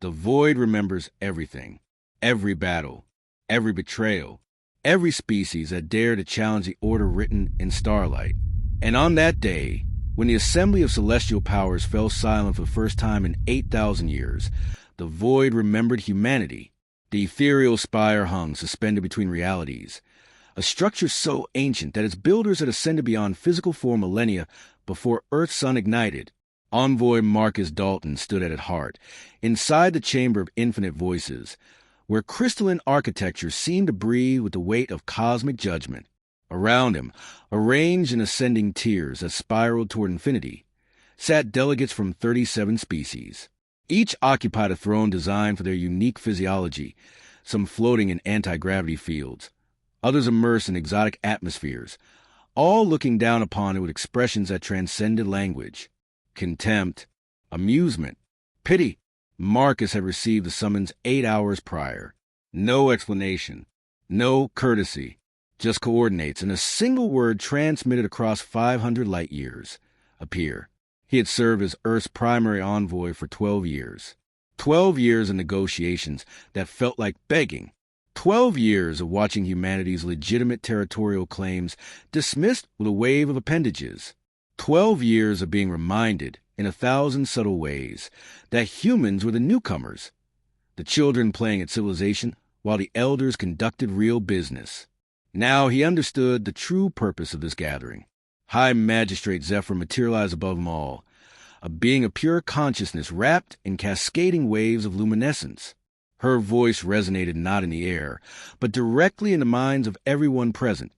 The void remembers everything, every battle, every betrayal, every species that dared to challenge the order written in starlight. And on that day, when the assembly of celestial powers fell silent for the first time in 8,000 years, the void remembered humanity. The ethereal spire hung suspended between realities, a structure so ancient that its builders had ascended beyond physical form millennia before Earth's sun ignited. Envoy Marcus Dalton stood at its heart, inside the chamber of infinite voices, where crystalline architecture seemed to breathe with the weight of cosmic judgment. Around him, arranged in ascending tiers that spiraled toward infinity, sat delegates from 37 species. Each occupied a throne designed for their unique physiology, some floating in anti-gravity fields, others immersed in exotic atmospheres, all looking down upon it with expressions that transcended language. Contempt, amusement, pity. Marcus had received the summons 8 hours prior. No explanation, no courtesy, just coordinates and a single word transmitted across 500 light years. Appear. He had served as Earth's primary envoy for 12 years. 12 years of negotiations that felt like begging. 12 years of watching humanity's legitimate territorial claims dismissed with a wave of appendages. 12 years of being reminded, in 1,000 subtle ways, that humans were the newcomers, the children playing at civilization while the elders conducted real business. Now he understood the true purpose of this gathering. High Magistrate Zephyr materialized above them all, a being of pure consciousness wrapped in cascading waves of luminescence. Her voice resonated not in the air, but directly in the minds of everyone present,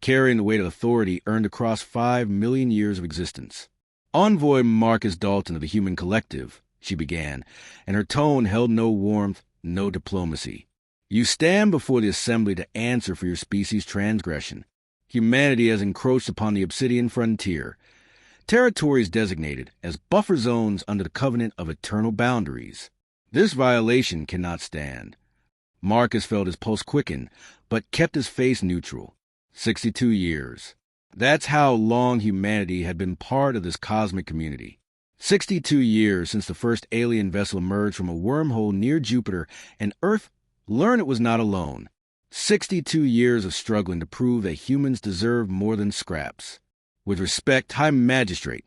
carrying the weight of authority earned across 5 million years of existence. Envoy Marcus Dalton of the Human Collective, she began, and her tone held no warmth, no diplomacy. You stand before the assembly to answer for your species' transgression. Humanity has encroached upon the obsidian frontier, territories designated as buffer zones under the covenant of eternal boundaries. This violation cannot stand. Marcus felt his pulse quicken, but kept his face neutral. 62 years. That's how long humanity had been part of this cosmic community. 62 years since the first alien vessel emerged from a wormhole near Jupiter and Earth learned it was not alone. 62 years of struggling to prove that humans deserve more than scraps. With respect, High Magistrate,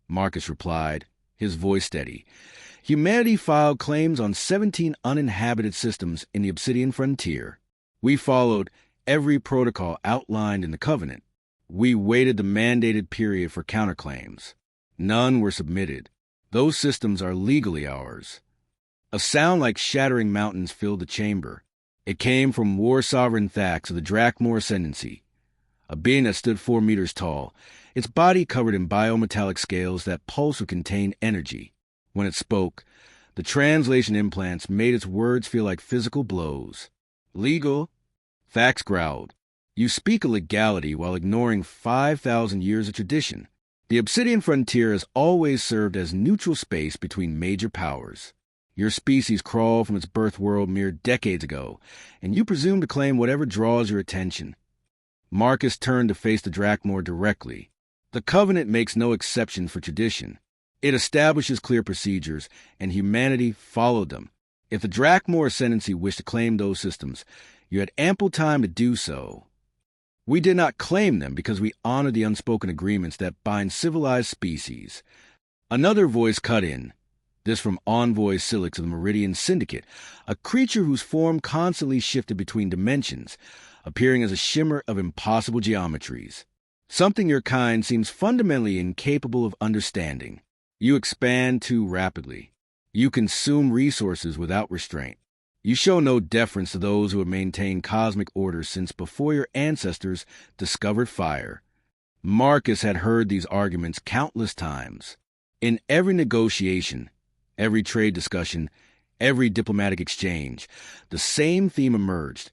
Marcus replied, his voice steady. Humanity filed claims on 17 uninhabited systems in the Obsidian Frontier. We followed every protocol outlined in the Covenant. We waited the mandated period for counterclaims. None were submitted. Those systems are legally ours. A sound like shattering mountains filled the chamber. It came from War Sovereign Thax of the Drakmor Ascendancy, a being that stood 4 meters tall, its body covered in biometallic scales that pulsed with contained energy. When it spoke, the translation implants made its words feel like physical blows. Legal? Thax growled. You speak of legality while ignoring 5,000 years of tradition. The Obsidian Frontier has always served as neutral space between major powers. Your species crawled from its birth world mere decades ago, and you presume to claim whatever draws your attention. Marcus turned to face the Drakmor directly. The Covenant makes no exception for tradition. It establishes clear procedures, and humanity followed them. If the Drakmor Ascendancy wished to claim those systems, you had ample time to do so. We did not claim them because we honored the unspoken agreements that bind civilized species. Another voice cut in, this from Envoy Silix of the Meridian Syndicate, a creature whose form constantly shifted between dimensions, appearing as a shimmer of impossible geometries. Something your kind seems fundamentally incapable of understanding. You expand too rapidly. You consume resources without restraint. You show no deference to those who have maintained cosmic order since before your ancestors discovered fire. Marcus had heard these arguments countless times. In every negotiation, every trade discussion, every diplomatic exchange, the same theme emerged.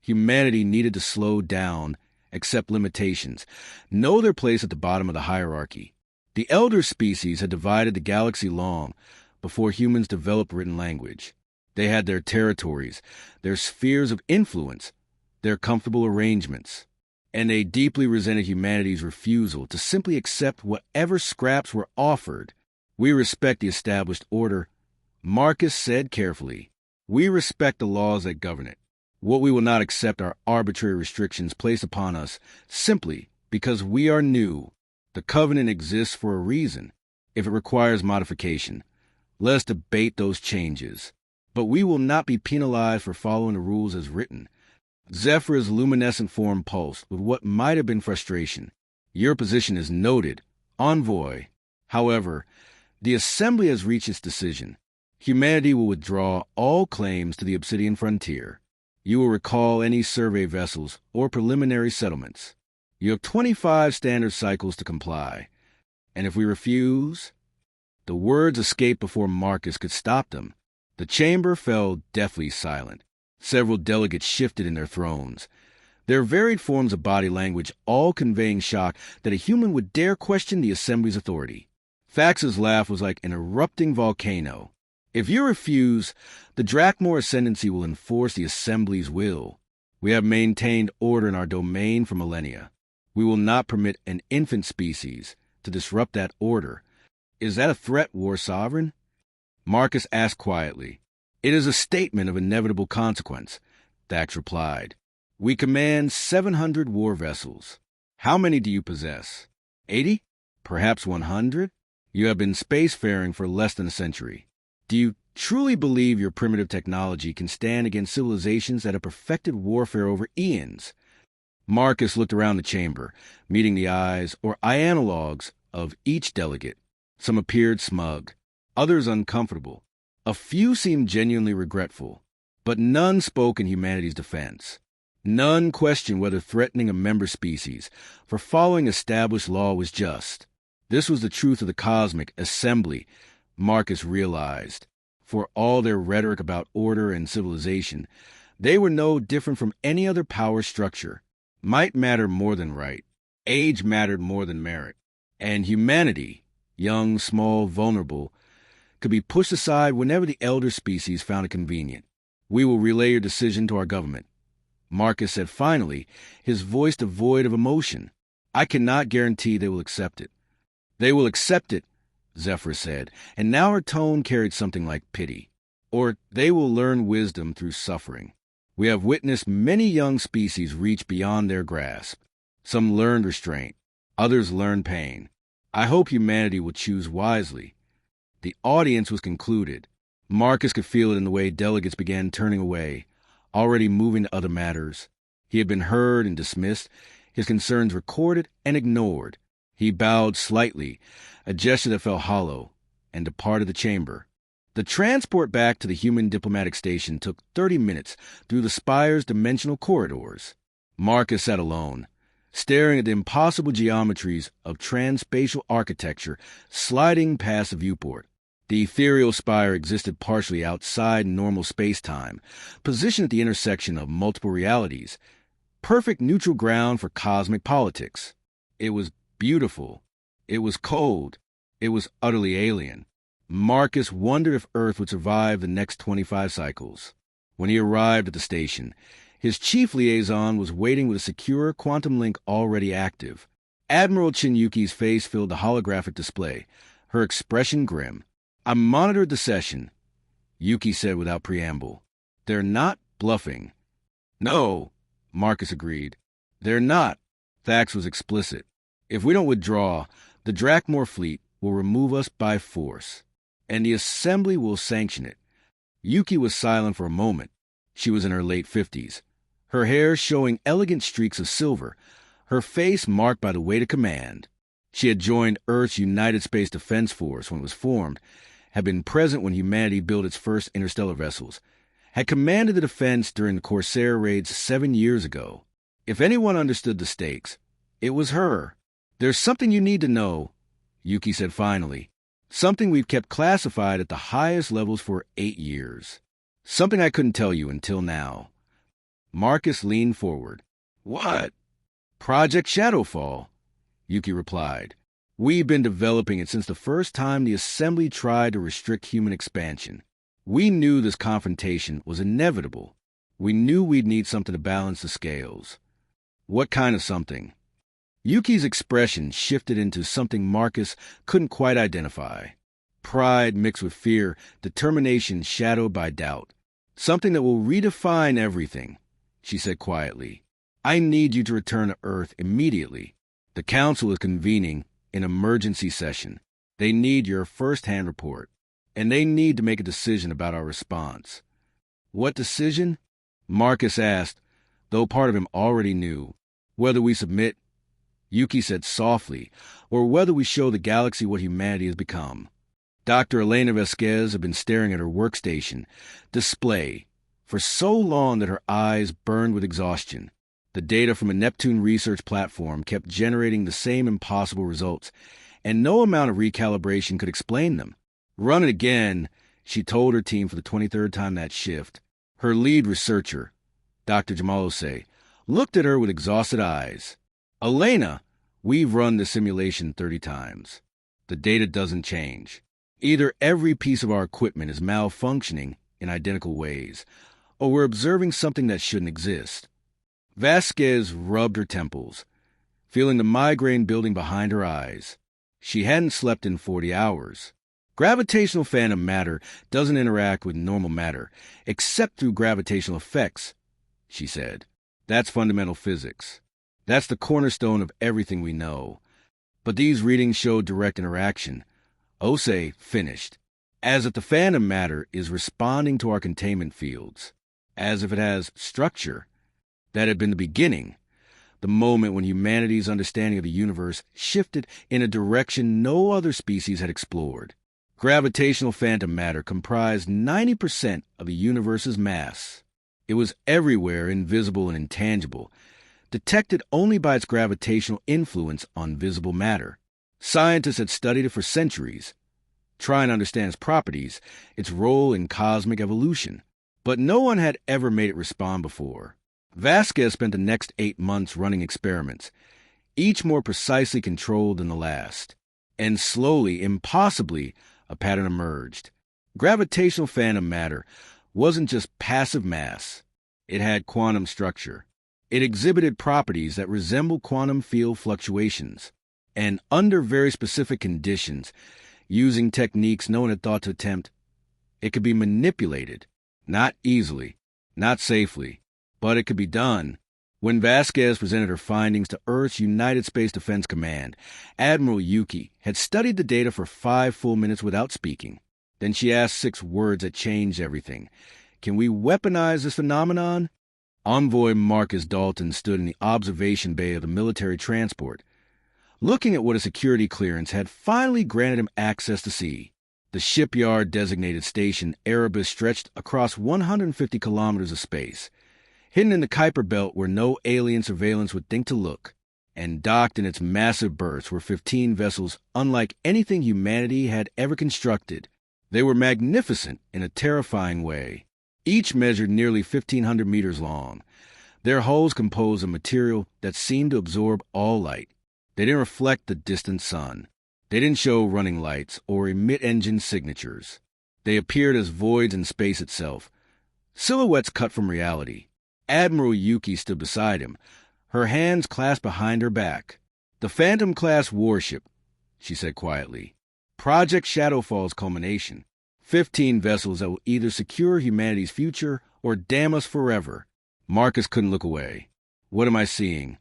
Humanity needed to slow down, accept limitations, know their place at the bottom of the hierarchy. The elder species had divided the galaxy long before humans developed written language. They had their territories, their spheres of influence, their comfortable arrangements, and they deeply resented humanity's refusal to simply accept whatever scraps were offered. We respect the established order, Marcus said carefully, "We respect the laws that govern it. What we will not accept are arbitrary restrictions placed upon us simply because we are new. The Covenant exists for a reason. If it requires modification, let us debate those changes. But we will not be penalized for following the rules as written." Zephyr's luminescent form pulsed with what might have been frustration. "Your position is noted, Envoy. However, the Assembly has reached its decision. Humanity will withdraw all claims to the Obsidian frontier. You will recall any survey vessels or preliminary settlements. You have 25 standard cycles to comply. And if we refuse..." The words escaped before Marcus could stop them. The chamber fell deathly silent. Several delegates shifted in their thrones, their varied forms of body language all conveying shock that a human would dare question the Assembly's authority. Fax's laugh was like an erupting volcano. "If you refuse, the Drakmor Ascendancy will enforce the Assembly's will. We have maintained order in our domain for millennia. We will not permit an infant species to disrupt that order. Is that a threat, War Sovereign?" Marcus asked quietly. "It is a statement of inevitable consequence," Thax replied. "We command 700 war vessels. How many do you possess? 80? Perhaps 100? You have been spacefaring for less than a century. Do you truly believe your primitive technology can stand against civilizations that have perfected warfare over eons?" Marcus looked around the chamber, meeting the eyes or analogues of each delegate. Some appeared smug, others uncomfortable. A few seemed genuinely regretful, but none spoke in humanity's defense. None questioned whether threatening a member species for following established law was just. This was the truth of the Cosmic Assembly, Marcus realized. For all their rhetoric about order and civilization, they were no different from any other power structure. Might mattered more than right. Age mattered more than merit. And humanity, young, small, vulnerable, could be pushed aside whenever the elder species found it convenient. "We will relay your decision to our government," Marcus said finally, his voice devoid of emotion. "I cannot guarantee they will accept it." "They will accept it," Zephyr said, and now her tone carried something like pity. "Or they will learn wisdom through suffering. We have witnessed many young species reach beyond their grasp. Some learned restraint, others learned pain. I hope humanity will choose wisely." The audience was concluded. Marcus could feel it in the way delegates began turning away, already moving to other matters. He had been heard and dismissed, his concerns recorded and ignored. He bowed slightly, a gesture that felt hollow, and departed the chamber. The transport back to the human diplomatic station took 30 minutes through the spire's dimensional corridors. Marcus sat alone, staring at the impossible geometries of transspatial architecture sliding past the viewport. The ethereal spire existed partially outside normal space-time, positioned at the intersection of multiple realities, perfect neutral ground for cosmic politics. It was beautiful. It was cold. It was utterly alien. Marcus wondered if Earth would survive the next 25 cycles. When he arrived at the station, his chief liaison was waiting with a secure quantum link already active. Admiral Chinyuki's face filled the holographic display, her expression grim. "I monitored the session," Yuki said without preamble. "They're not bluffing." "No," Marcus agreed. "They're not." Thax was explicit. "If we don't withdraw, the Drakmor fleet will remove us by force, and the Assembly will sanction it." Yuki was silent for a moment. She was in her late 50s, her hair showing elegant streaks of silver, her face marked by the weight of command. She had joined Earth's United Space Defense Force when it was formed, had been present when humanity built its first interstellar vessels, had commanded the defense during the Corsair raids 7 years ago. If anyone understood the stakes, it was her. "There's something you need to know," Yuki said finally. "Something we've kept classified at the highest levels for 8 years. Something I couldn't tell you until now." Marcus leaned forward. "What?" "Project Shadowfall," Yuki replied. "We've been developing it since the first time the Assembly tried to restrict human expansion. We knew this confrontation was inevitable. We knew we'd need something to balance the scales." "What kind of something?" Yuki's expression shifted into something Marcus couldn't quite identify. Pride mixed with fear, determination shadowed by doubt. Something that will redefine everything, she said quietly. I need you to return to Earth immediately. The Council is convening an emergency session. They need your first-hand report, and they need to make a decision about our response. What decision? Marcus asked, though part of him already knew. Whether we submit, Yuki said softly, or whether we show the galaxy what humanity has become. Dr. Elena Vasquez had been staring at her workstation display for so long that her eyes burned with exhaustion. The data from a Neptune research platform kept generating the same impossible results, and no amount of recalibration could explain them. Run it again, she told her team for the 23rd time that shift. Her lead researcher, Dr. Jamalose, looked at her with exhausted eyes. Elena, we've run the simulation 30 times. The data doesn't change. Either every piece of our equipment is malfunctioning in identical ways, or we're observing something that shouldn't exist. Vasquez rubbed her temples, feeling the migraine building behind her eyes. She hadn't slept in 40 hours. Gravitational phantom matter doesn't interact with normal matter, except through gravitational effects, she said. That's fundamental physics. That's the cornerstone of everything we know. But these readings show direct interaction. Ose finished, as if the phantom matter is responding to our containment fields, as if it has structure. That had been the beginning, the moment when humanity's understanding of the universe shifted in a direction no other species had explored. Gravitational phantom matter comprised 90% of the universe's mass. It was everywhere, invisible and intangible, detected only by its gravitational influence on visible matter. Scientists had studied it for centuries, trying to understand its properties, its role in cosmic evolution. But no one had ever made it respond before. Vasquez spent the next 8 months running experiments, each more precisely controlled than the last. And slowly, impossibly, a pattern emerged. Gravitational phantom matter wasn't just passive mass. It had quantum structure. It exhibited properties that resemble quantum field fluctuations. And under very specific conditions, using techniques no one had thought to attempt, it could be manipulated. Not easily, not safely, but it could be done. When Vasquez presented her findings to Earth's United Space Defense Command, Admiral Yuki had studied the data for 5 full minutes without speaking. Then she asked 6 words that changed everything. Can we weaponize this phenomenon? Envoy Marcus Dalton stood in the observation bay of the military transport, looking at what a security clearance had finally granted him access to see. The shipyard-designated station Erebus stretched across 150 kilometers of space, hidden in the Kuiper Belt where no alien surveillance would think to look, and docked in its massive berths were 15 vessels unlike anything humanity had ever constructed. They were magnificent in a terrifying way. Each measured nearly 1,500 meters long. Their hulls composed of material that seemed to absorb all light. They didn't reflect the distant sun. They didn't show running lights or emit engine signatures. They appeared as voids in space itself, silhouettes cut from reality. Admiral Yuki stood beside him, her hands clasped behind her back. The Phantom-class warship, she said quietly. Project Shadowfall's culmination. 15 vessels that will either secure humanity's future or damn us forever. Marcus couldn't look away. What am I seeing?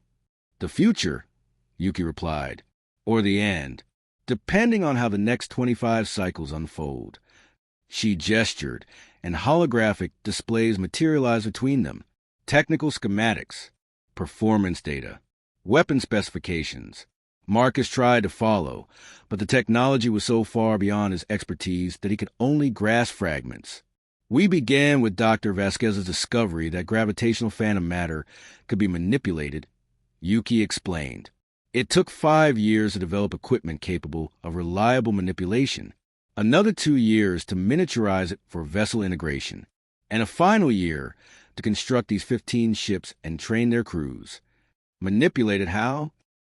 The future, Yuki replied, or the end, depending on how the next 25 cycles unfold. She gestured, and holographic displays materialized between them. Technical schematics, performance data, weapon specifications. Marcus tried to follow, but the technology was so far beyond his expertise that he could only grasp fragments. We began with Dr. Vasquez's discovery that gravitational phantom matter could be manipulated, Yuki explained. It took 5 years to develop equipment capable of reliable manipulation, another 2 years to miniaturize it for vessel integration, and a final year to construct these 15 ships and train their crews. Manipulated how?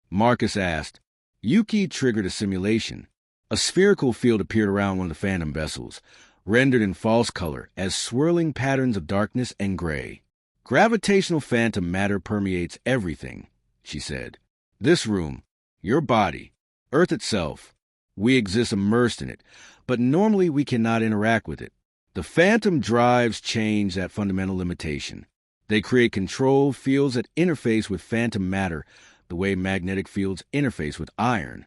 Marcus asked. Yuki triggered a simulation. A spherical field appeared around one of the phantom vessels, rendered in false color as swirling patterns of darkness and gray. Gravitational phantom matter permeates everything, she said. This room, your body, Earth itself. We exist immersed in it, but normally we cannot interact with it. The phantom drives change that fundamental limitation. They create controlled fields that interface with phantom matter the way magnetic fields interface with iron.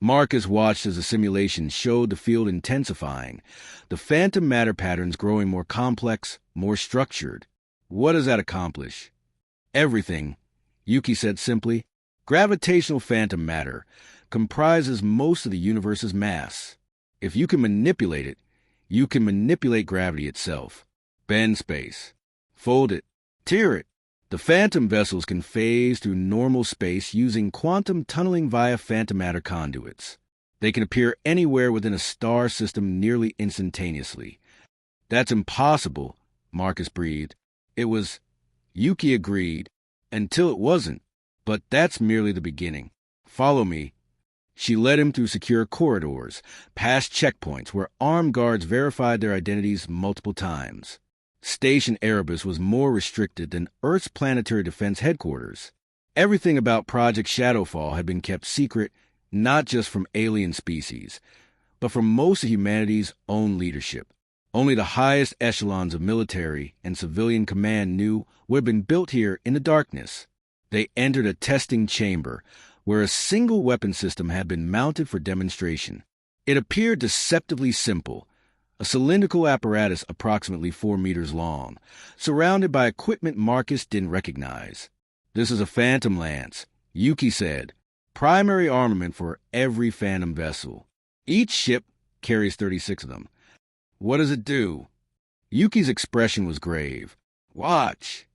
Marcus watched as the simulation showed the field intensifying, the phantom matter patterns growing more complex, more structured. What does that accomplish? Everything, Yuki said simply. Gravitational phantom matter comprises most of the universe's mass. If you can manipulate it, you can manipulate gravity itself. Bend space. Fold it. Tear it. The phantom vessels can phase through normal space using quantum tunneling via phantom matter conduits. They can appear anywhere within a star system nearly instantaneously. That's impossible, Marcus breathed. Yuki agreed, until it wasn't. But that's merely the beginning. Follow me. She led him through secure corridors, past checkpoints where armed guards verified their identities multiple times. Station Erebus was more restricted than Earth's planetary defense headquarters. Everything about Project Shadowfall had been kept secret, not just from alien species, but from most of humanity's own leadership. Only the highest echelons of military and civilian command knew what had been built here in the darkness. They entered a testing chamber where a single weapon system had been mounted for demonstration. It appeared deceptively simple. A cylindrical apparatus approximately 4 meters long, surrounded by equipment Marcus didn't recognize. This is a Phantom Lance, Yuki said. Primary armament for every Phantom vessel. Each ship carries 36 of them. What does it do? Yuki's expression was grave. Watch.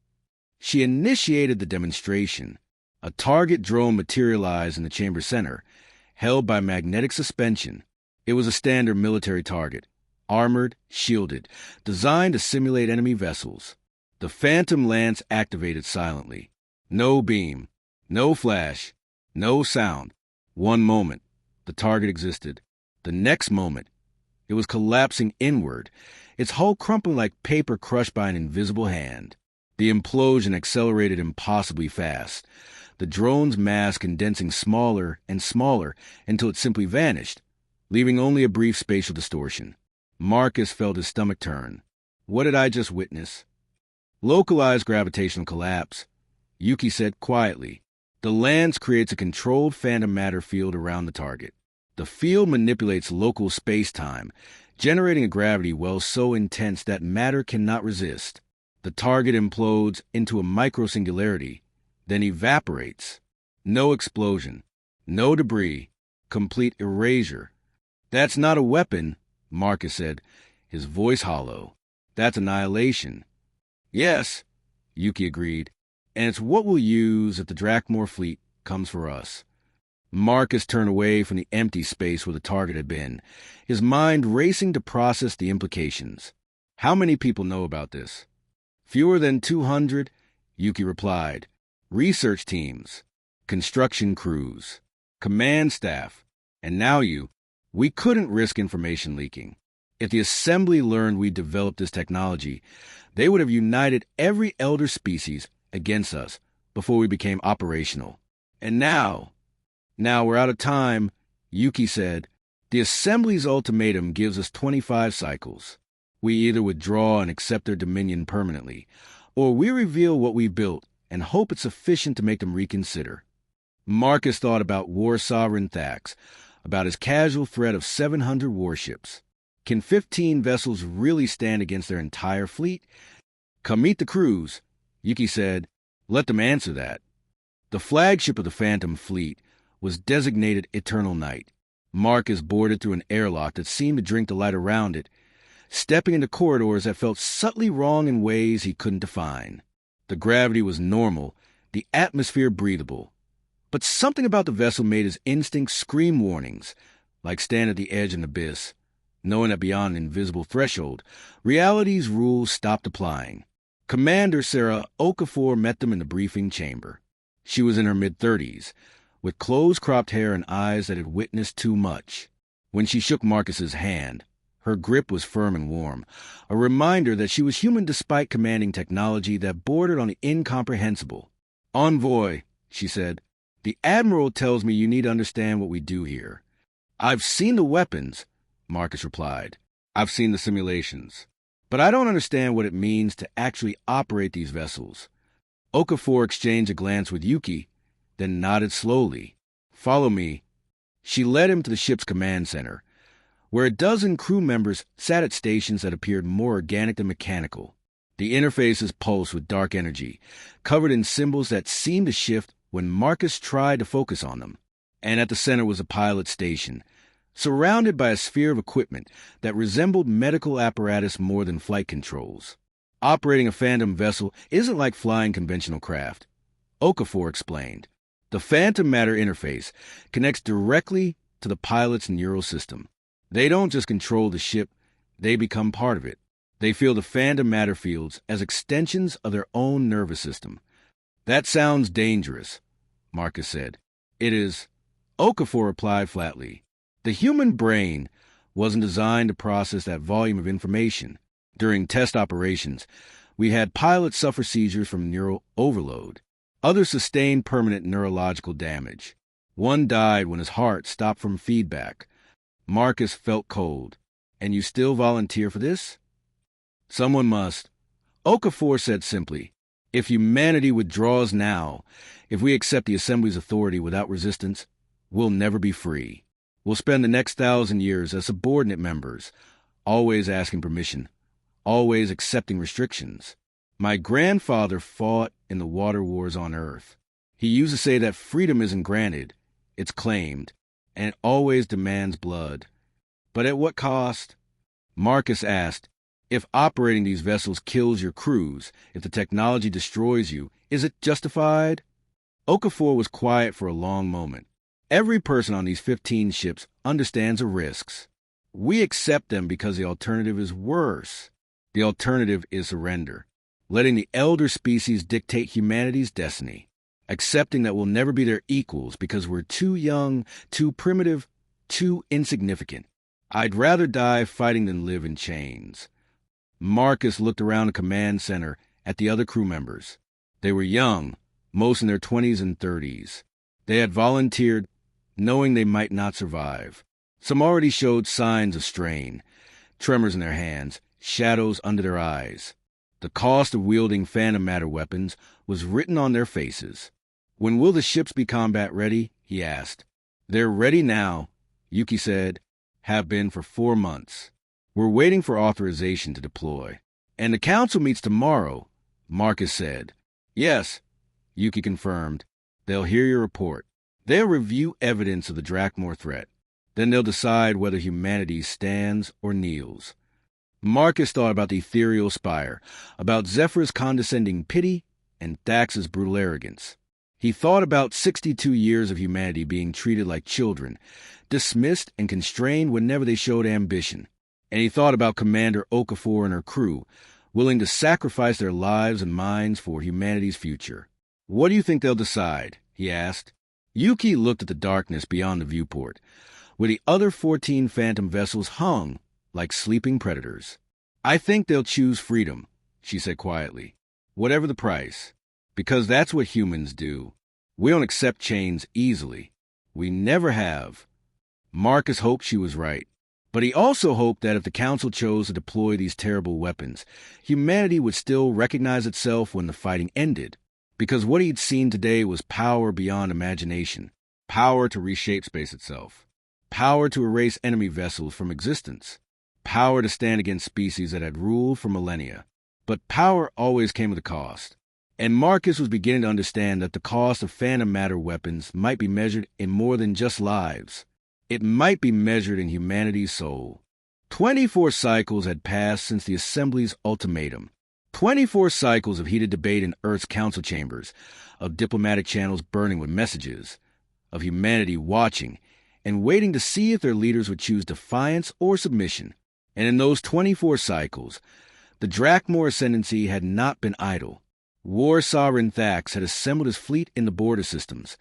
She initiated the demonstration. A target drone materialized in the chamber center, held by magnetic suspension. It was a standard military target. Armored, shielded, designed to simulate enemy vessels. The Phantom Lance activated silently. No beam, no flash, no sound. One moment, the target existed. The next moment, it was collapsing inward, its hull crumpling like paper crushed by an invisible hand. The implosion accelerated impossibly fast, the drone's mass condensing smaller and smaller until it simply vanished, leaving only a brief spatial distortion. Marcus felt his stomach turn. What did I just witness? Localized gravitational collapse, Yuki said quietly. The lance creates a controlled phantom matter field around the target. The field manipulates local space-time, generating a gravity well so intense that matter cannot resist. The target implodes into a micro-singularity, then evaporates. No explosion, no debris, complete erasure. That's not a weapon, Marcus said, his voice hollow. That's annihilation. Yes, Yuki agreed, and it's what we'll use if the Drakmor fleet comes for us. Marcus turned away from the empty space where the target had been, his mind racing to process the implications. How many people know about this? Fewer than 200, Yuki replied. Research teams, construction crews, command staff, and now you. We couldn't risk information leaking. If the Assembly learned we developed this technology, they would have united every elder species against us before we became operational. And now we're out of time, Yuki said. The Assembly's ultimatum gives us 25 cycles. We either withdraw and accept their dominion permanently, or we reveal what we've built and hope it's sufficient to make them reconsider. Marcus thought about War Sovereign Thax, about his casual threat of 700 warships. Can 15 vessels really stand against their entire fleet? Come meet the crews, Yuki said. Let them answer that. The flagship of the Phantom Fleet was designated Eternal Night. Marcus boarded through an airlock that seemed to drink the light around it, stepping into corridors that felt subtly wrong in ways he couldn't define. The gravity was normal, the atmosphere breathable. But something about the vessel made his instincts scream warnings, like stand at the edge of an abyss, knowing that beyond an invisible threshold, reality's rules stopped applying. Commander Sarah Okafor met them in the briefing chamber. She was in her mid-30s, with close-cropped hair and eyes that had witnessed too much. When she shook Marcus's hand, her grip was firm and warm, a reminder that she was human despite commanding technology that bordered on the incomprehensible. Envoy, she said. The Admiral tells me you need to understand what we do here. I've seen the weapons, Marcus replied. I've seen the simulations. But I don't understand what it means to actually operate these vessels. Okafor exchanged a glance with Yuki, then nodded slowly. Follow me. She led him to the ship's command center, where a dozen crew members sat at stations that appeared more organic than mechanical. The interfaces pulsed with dark energy, covered in symbols that seemed to shift when Marcus tried to focus on them. And at the center was a pilot station, surrounded by a sphere of equipment that resembled medical apparatus more than flight controls. Operating a Phantom vessel isn't like flying conventional craft, Okafor explained. The Phantom Matter interface connects directly to the pilot's neural system. They don't just control the ship, they become part of it. They feel the Phantom Matter fields as extensions of their own nervous system. That sounds dangerous, Marcus said. It is, Okafor replied flatly. The human brain wasn't designed to process that volume of information. During test operations, we had pilots suffer seizures from neural overload. Others sustained permanent neurological damage. One died when his heart stopped from feedback. Marcus felt cold. And you still volunteer for this? Someone must. Okafor said simply, if humanity withdraws now, if we accept the Assembly's authority without resistance, we'll never be free. We'll spend the next 1,000 years as subordinate members, always asking permission, always accepting restrictions. My grandfather fought in the water wars on Earth. He used to say that freedom isn't granted, it's claimed, and it always demands blood. But at what cost? Marcus asked, if operating these vessels kills your crews, if the technology destroys you, is it justified? Okafor was quiet for a long moment. Every person on these 15 ships understands the risks. We accept them because the alternative is worse. The alternative is surrender, letting the elder species dictate humanity's destiny, accepting that we'll never be their equals because we're too young, too primitive, too insignificant. I'd rather die fighting than live in chains. Marcus looked around the command center at the other crew members. They were young, most in their 20s and 30s. They had volunteered, knowing they might not survive. Some already showed signs of strain, tremors in their hands, shadows under their eyes. The cost of wielding Phantom Matter weapons was written on their faces. When will the ships be combat ready? He asked. They're ready now, Yuki said. Have been for 4 months. We're waiting for authorization to deploy. And the council meets tomorrow, Marcus said. Yes, Yuki confirmed. They'll hear your report. They'll review evidence of the Drakmor threat. Then they'll decide whether humanity stands or kneels. Marcus thought about the ethereal spire, about Zephyr's condescending pity and Thax's brutal arrogance. He thought about 62 years of humanity being treated like children, dismissed and constrained whenever they showed ambition. And he thought about Commander Okafor and her crew, willing to sacrifice their lives and minds for humanity's future. What do you think they'll decide? He asked. Yuki looked at the darkness beyond the viewport, where the other 14 Phantom vessels hung like sleeping predators. I think they'll choose freedom, she said quietly, whatever the price, because that's what humans do. We don't accept chains easily. We never have. Marcus hoped she was right, but he also hoped that if the Council chose to deploy these terrible weapons, humanity would still recognize itself when the fighting ended, because what he'd seen today was power beyond imagination, power to reshape space itself, power to erase enemy vessels from existence, power to stand against species that had ruled for millennia. But power always came at a cost. And Marcus was beginning to understand that the cost of Phantom Matter weapons might be measured in more than just lives. It might be measured in humanity's soul. 24 cycles had passed since the Assembly's ultimatum. 24 cycles of heated debate in Earth's council chambers, of diplomatic channels burning with messages, of humanity watching and waiting to see if their leaders would choose defiance or submission. And in those 24 cycles, the Drakmor ascendancy had not been idle. War Sovereign Thax had assembled his fleet in the border systems,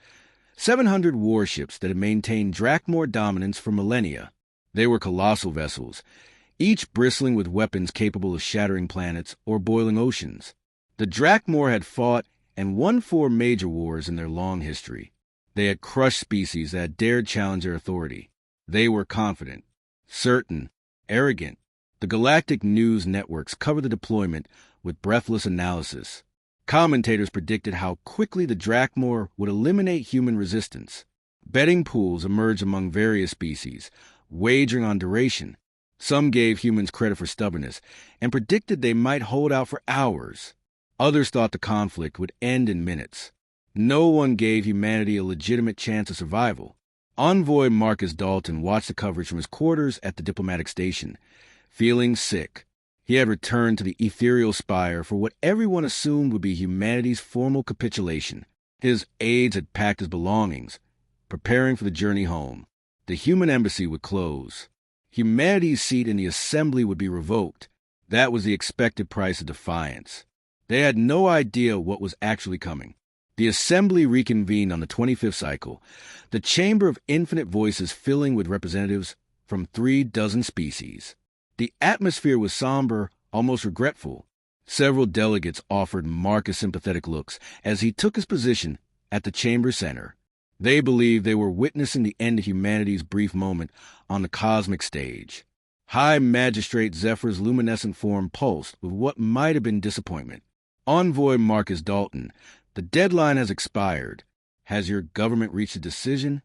700 warships that had maintained Drakmor dominance for millennia. They were colossal vessels, each bristling with weapons capable of shattering planets or boiling oceans. The Drakmor had fought and won 4 major wars in their long history. They had crushed species that had dared challenge their authority. They were confident, certain, arrogant. The galactic news networks covered the deployment with breathless analysis. Commentators predicted how quickly the Drakmor would eliminate human resistance. Betting pools emerged among various species, wagering on duration. Some gave humans credit for stubbornness and predicted they might hold out for hours. Others thought the conflict would end in minutes. No one gave humanity a legitimate chance of survival. Envoy Marcus Dalton watched the coverage from his quarters at the diplomatic station. Feeling sick, he had returned to the ethereal spire for what everyone assumed would be humanity's formal capitulation. His aides had packed his belongings, preparing for the journey home. The human embassy would close. Humanity's seat in the assembly would be revoked. That was the expected price of defiance. They had no idea what was actually coming. The assembly reconvened on the 25th cycle, the chamber of infinite voices filling with representatives from 36 species. The atmosphere was somber, almost regretful. Several delegates offered Marcus sympathetic looks as he took his position at the chamber center. They believed they were witnessing the end of humanity's brief moment on the cosmic stage. High Magistrate Zephyr's luminescent form pulsed with what might have been disappointment. Envoy Marcus Dalton, the deadline has expired. Has your government reached a decision?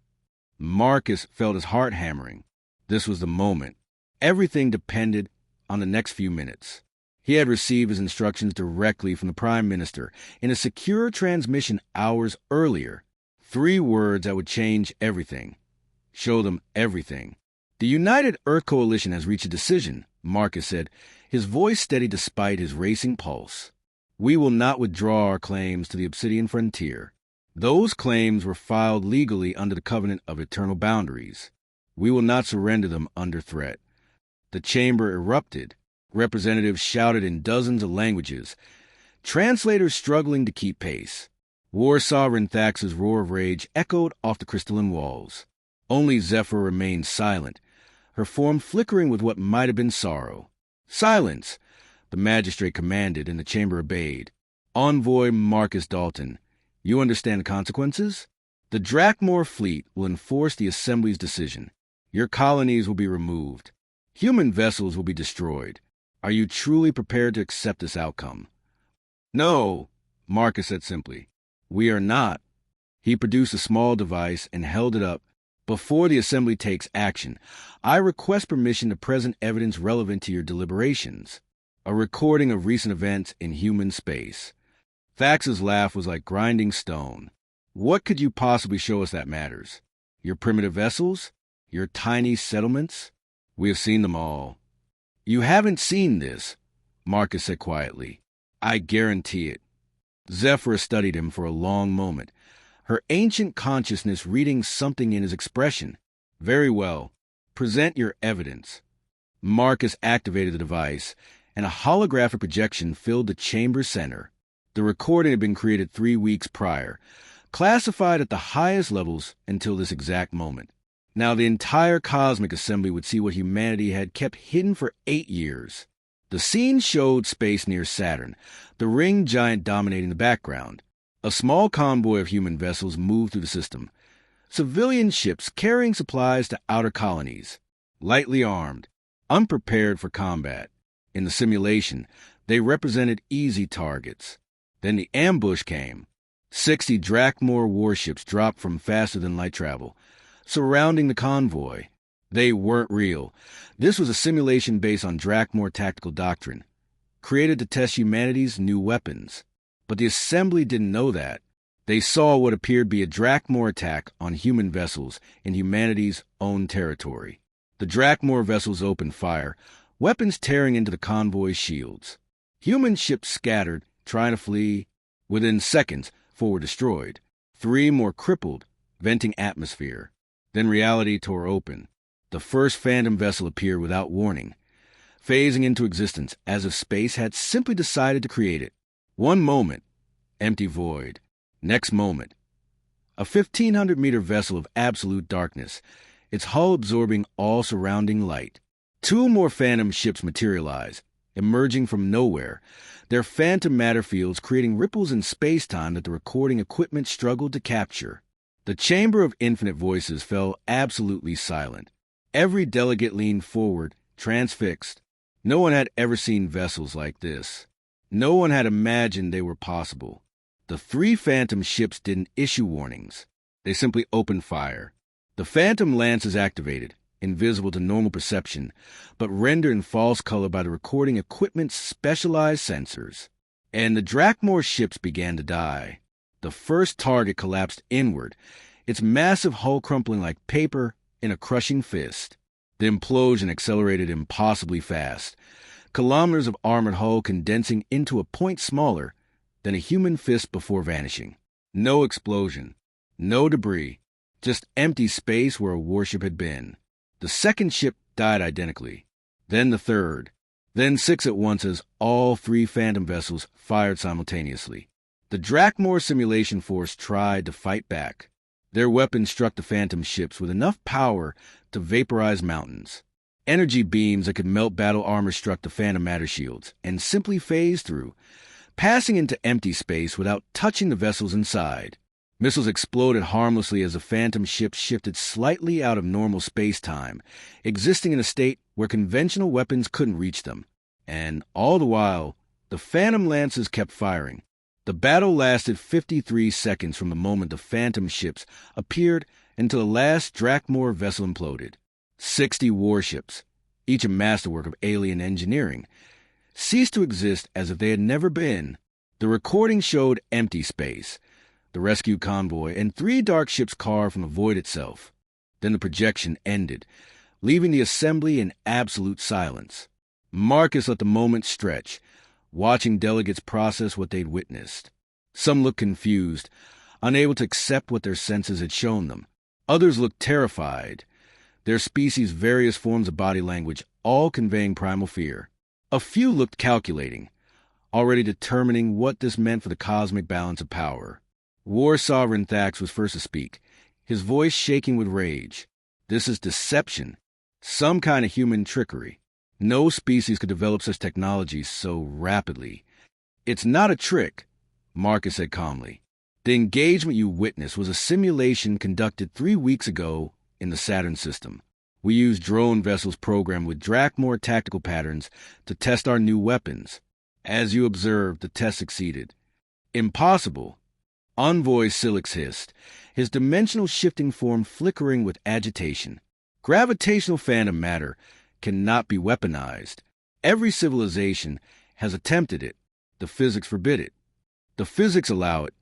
Marcus felt his heart hammering. This was the moment. Everything depended on the next few minutes. He had received his instructions directly from the Prime Minister in a secure transmission hours earlier. 3 words that would change everything. Show them everything. The United Earth Coalition has reached a decision, Marcus said, his voice steady despite his racing pulse. We will not withdraw our claims to the Obsidian Frontier. Those claims were filed legally under the Covenant of Eternal Boundaries. We will not surrender them under threat. The chamber erupted. Representatives shouted in dozens of languages, translators struggling to keep pace. War Sovereign Thax's roar of rage echoed off the crystalline walls. Only Zephyr remained silent, her form flickering with what might have been sorrow. Silence! The magistrate commanded, and the chamber obeyed. Envoy Marcus Dalton, you understand the consequences? The Drakmor fleet will enforce the Assembly's decision. Your colonies will be removed. Human vessels will be destroyed. Are you truly prepared to accept this outcome? No, Marcus said simply. We are not. He produced a small device and held it up. Before the Assembly takes action, I request permission to present evidence relevant to your deliberations. A recording of recent events in human space. Thax's laugh was like grinding stone. What could you possibly show us that matters? Your primitive vessels? Your tiny settlements? We have seen them all. You haven't seen this, Marcus said quietly. I guarantee it. Zephyr studied him for a long moment, her ancient consciousness reading something in his expression. Very well. Present your evidence. Marcus activated the device, and a holographic projection filled the chamber center. The recording had been created 3 weeks prior, classified at the highest levels until this exact moment. Now the entire cosmic assembly would see what humanity had kept hidden for 8 years. The scene showed space near Saturn, the ring giant dominating the background. A small convoy of human vessels moved through the system. Civilian ships carrying supplies to outer colonies. Lightly armed, unprepared for combat. In the simulation, they represented easy targets. Then the ambush came. 60 Drakmor warships dropped from faster-than-light travel, surrounding the convoy. They weren't real. This was a simulation based on Drakmor tactical doctrine, created to test humanity's new weapons. But the Assembly didn't know that. They saw what appeared to be a Drakmor attack on human vessels in humanity's own territory. The Drakmor vessels opened fire, weapons tearing into the convoy's shields. Human ships scattered, trying to flee. Within seconds, 4 were destroyed. 3 more crippled, venting atmosphere. Then reality tore open. The first Phantom vessel appeared without warning, phasing into existence as if space had simply decided to create it. One moment, empty void. Next moment, a 1,500-meter vessel of absolute darkness, its hull absorbing all surrounding light. 2 more Phantom ships materialize, emerging from nowhere, their phantom matter fields creating ripples in space-time that the recording equipment struggled to capture. The chamber of infinite voices fell absolutely silent. Every delegate leaned forward, transfixed. No one had ever seen vessels like this. No one had imagined they were possible. The three Phantom ships didn't issue warnings. They simply opened fire. The Phantom lances activated, invisible to normal perception, but rendered in false color by the recording equipment's specialized sensors. And the Drakmor ships began to die. The first target collapsed inward, its massive hull crumpling like paper in a crushing fist. The implosion accelerated impossibly fast, kilometers of armored hull condensing into a point smaller than a human fist before vanishing. No explosion, no debris, just empty space where a warship had been. The second ship died identically, then the third, then 6 at once as all 3 Phantom vessels fired simultaneously. The Drakmor simulation force tried to fight back. Their weapons struck the Phantom ships with enough power to vaporize mountains. Energy beams that could melt battle armor struck the Phantom matter shields and simply phased through, passing into empty space without touching the vessels inside. Missiles exploded harmlessly as the Phantom ships shifted slightly out of normal space-time, existing in a state where conventional weapons couldn't reach them. And all the while, the Phantom lances kept firing. The battle lasted 53 seconds from the moment the Phantom ships appeared until the last Drakmor vessel imploded. 60 warships, each a masterwork of alien engineering, ceased to exist as if they had never been. The recording showed empty space, the rescue convoy, and 3 dark ships carved from the void itself. Then the projection ended, leaving the assembly in absolute silence. Marcus let the moment stretch, watching delegates process what they'd witnessed. Some looked confused, unable to accept what their senses had shown them. Others looked terrified, their species' various forms of body language all conveying primal fear. A few looked calculating, already determining what this meant for the cosmic balance of power. War Sovereign Thax was first to speak, his voice shaking with rage. This is deception, some kind of human trickery. No species could develop such technology so rapidly. It's not a trick, Marcus said calmly. The engagement you witnessed was a simulation conducted 3 weeks ago in the Saturn system. We used drone vessels programmed with Drakmor tactical patterns to test our new weapons. As you observed, the test succeeded. Impossible, Envoy Silix hissed, his dimensional shifting form flickering with agitation. Gravitational phantom matter cannot be weaponized. Every civilization has attempted it. The physics forbid it. The physics allow it,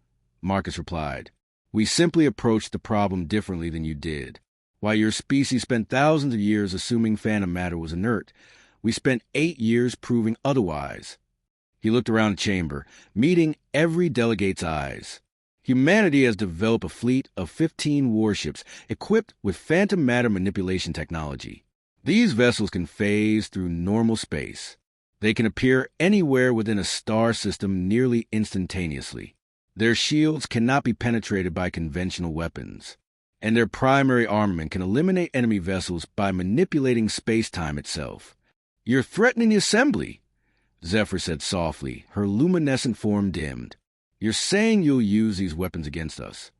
Marcus replied. We simply approached the problem differently than you did. While your species spent thousands of years assuming phantom matter was inert, we spent 8 years proving otherwise. He looked around the chamber, meeting every delegate's eyes. Humanity has developed a fleet of 15 warships equipped with phantom matter manipulation technology. These vessels can phase through normal space. They can appear anywhere within a star system nearly instantaneously. Their shields cannot be penetrated by conventional weapons, and their primary armament can eliminate enemy vessels by manipulating space-time itself. You're threatening the assembly, Zephyr said softly, her luminescent form dimmed. You're saying you'll use these weapons against us.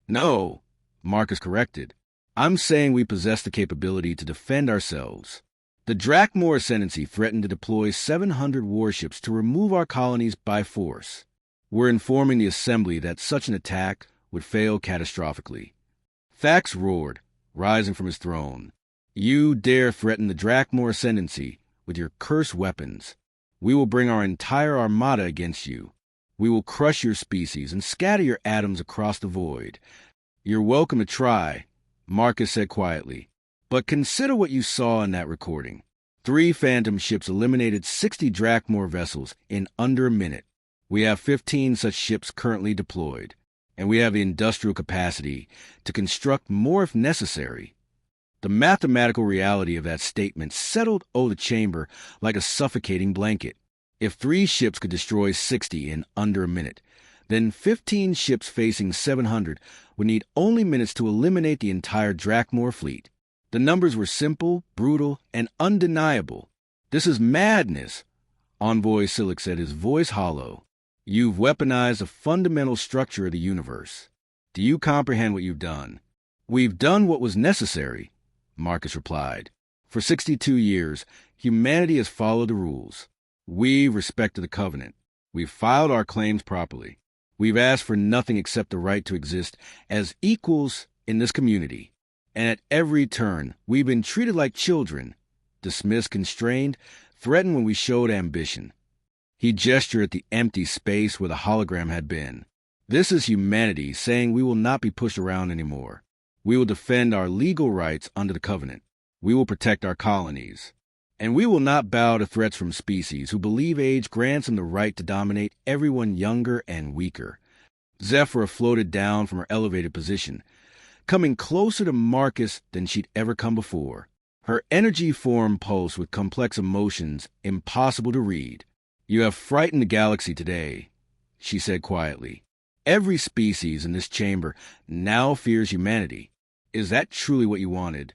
No, Marcus corrected. I'm saying we possess the capability to defend ourselves. The Drakmor Ascendancy threatened to deploy 700 warships to remove our colonies by force. We're informing the Assembly that such an attack would fail catastrophically. Thax roared, rising from his throne. You dare threaten the Drakmor Ascendancy with your cursed weapons. We will bring our entire armada against you. We will crush your species and scatter your atoms across the void. You're welcome to try, Marcus said quietly. But consider what you saw in that recording. 3 Phantom ships eliminated 60 Drakmor vessels in under a minute. We have 15 such ships currently deployed, and we have the industrial capacity to construct more if necessary. The mathematical reality of that statement settled over the chamber like a suffocating blanket. If 3 ships could destroy 60 in under a minute, then 15 ships facing 700 would need only minutes to eliminate the entire Drakmor fleet. The numbers were simple, brutal, and undeniable. This is madness, Envoy Silix said, his voice hollow. You've weaponized a fundamental structure of the universe. Do you comprehend what you've done? We've done what was necessary, Marcus replied. For 62 years, humanity has followed the rules. We've respected the covenant. We've filed our claims properly. We've asked for nothing except the right to exist as equals in this community. And at every turn, we've been treated like children, dismissed, constrained, threatened when we showed ambition. He gestured at the empty space where the hologram had been. This is humanity saying we will not be pushed around anymore. We will defend our legal rights under the covenant. We will protect our colonies. And we will not bow to threats from species who believe age grants them the right to dominate everyone younger and weaker. Zephyr floated down from her elevated position, coming closer to Marcus than she'd ever come before. Her energy form pulsed with complex emotions impossible to read. You have frightened the galaxy today, she said quietly. Every species in this chamber now fears humanity. Is that truly what you wanted?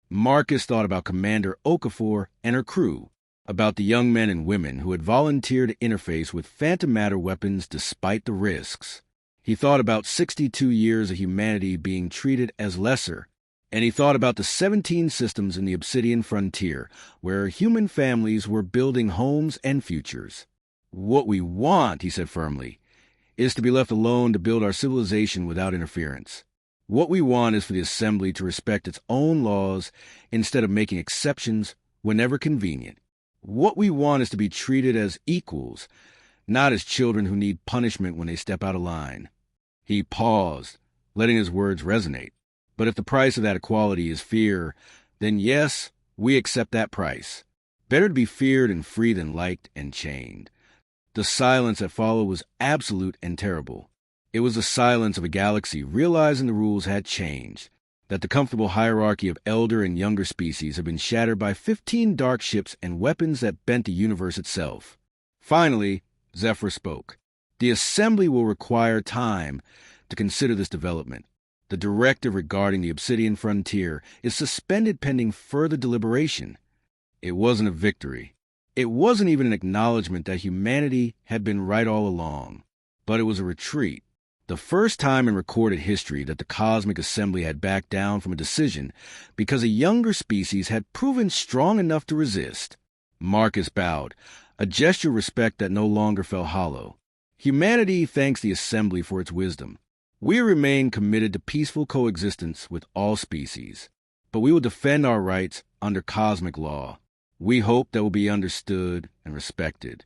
Marcus thought about Commander Okafor and her crew, about the young men and women who had volunteered to interface with phantom matter weapons despite the risks. He thought about 62 years of humanity being treated as lesser, and he thought about the 17 systems in the Obsidian Frontier where human families were building homes and futures. What we want, he said firmly, is to be left alone to build our civilization without interference. What we want is for the Assembly to respect its own laws instead of making exceptions whenever convenient. What we want is to be treated as equals, not as children who need punishment when they step out of line. He paused, letting his words resonate. But if the price of that equality is fear, then yes, we accept that price. Better to be feared and free than liked and chained. The silence that followed was absolute and terrible. It was the silence of a galaxy realizing the rules had changed, that the comfortable hierarchy of elder and younger species had been shattered by 15 dark ships and weapons that bent the universe itself. Finally, Zephyr spoke. The Assembly will require time to consider this development. The directive regarding the Obsidian Frontier is suspended pending further deliberation. It wasn't a victory. It wasn't even an acknowledgement that humanity had been right all along. But it was a retreat. The first time in recorded history that the Cosmic Assembly had backed down from a decision because a younger species had proven strong enough to resist. Marcus bowed, a gesture of respect that no longer felt hollow. Humanity thanks the Assembly for its wisdom. We remain committed to peaceful coexistence with all species, but we will defend our rights under cosmic law. We hope that will be understood and respected.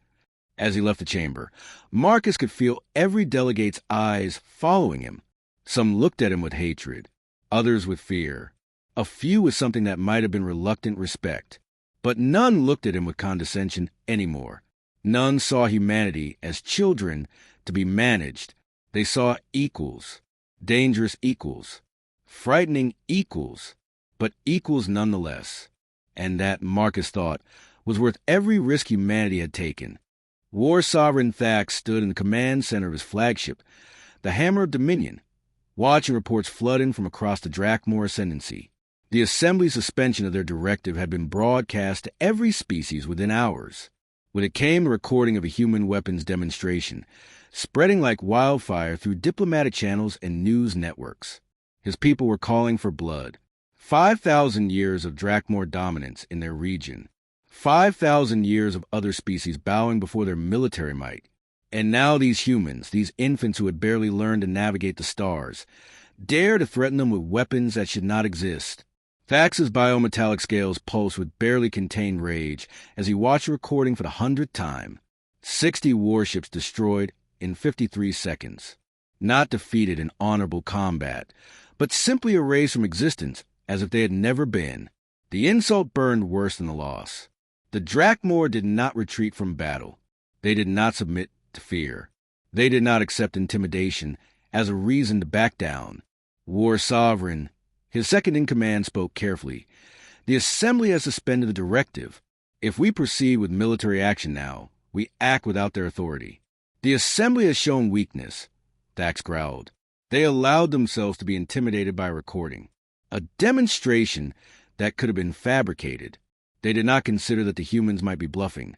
As he left the chamber, Marcus could feel every delegate's eyes following him. Some looked at him with hatred, others with fear, a few with something that might have been reluctant respect. But none looked at him with condescension anymore. None saw humanity as children to be managed. They saw equals, dangerous equals, frightening equals, but equals nonetheless. And that, Marcus thought, was worth every risk humanity had taken. War Sovereign Thax stood in the command center of his flagship, the Hammer of Dominion, watching reports flood in from across the Drakmor Ascendancy. The Assembly's suspension of their directive had been broadcast to every species within hours. When it came the recording of a human weapons demonstration, spreading like wildfire through diplomatic channels and news networks. His people were calling for blood. 5,000 years of Drakmor dominance in their region. 5,000 years of other species bowing before their military might. And now these humans, these infants who had barely learned to navigate the stars, dare to threaten them with weapons that should not exist. Thax's biometallic scales pulsed with barely contained rage as he watched the recording for the 100th time. 60 warships destroyed in 53 seconds. Not defeated in honorable combat, but simply erased from existence as if they had never been. The insult burned worse than the loss. The Drakmor did not retreat from battle. They did not submit to fear. They did not accept intimidation as a reason to back down. War Sovereign, his second-in-command, spoke carefully. The Assembly has suspended the directive. If we proceed with military action now, we act without their authority. The Assembly has shown weakness, Thax growled. They allowed themselves to be intimidated by a recording. A demonstration that could have been fabricated. They did not consider that the humans might be bluffing,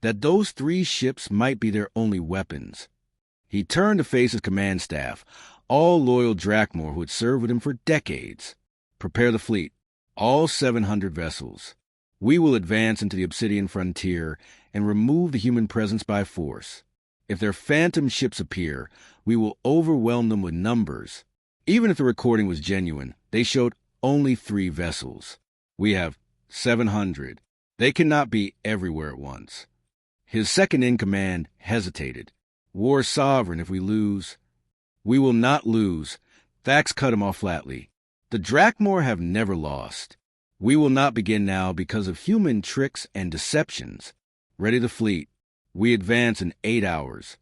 that those 3 ships might be their only weapons. He turned to face his command staff, all loyal Drakmor who had served with him for decades. Prepare the fleet. All 700 vessels. We will advance into the Obsidian frontier and remove the human presence by force. If their phantom ships appear, we will overwhelm them with numbers. Even if the recording was genuine, they showed only 3 vessels. We have 700. They cannot be everywhere at once. His second-in-command hesitated. War sovereign if we lose. We will not lose. Thax cut him off flatly. The Drakmor have never lost. We will not begin now because of human tricks and deceptions. Ready the fleet. We advance in 8 hours.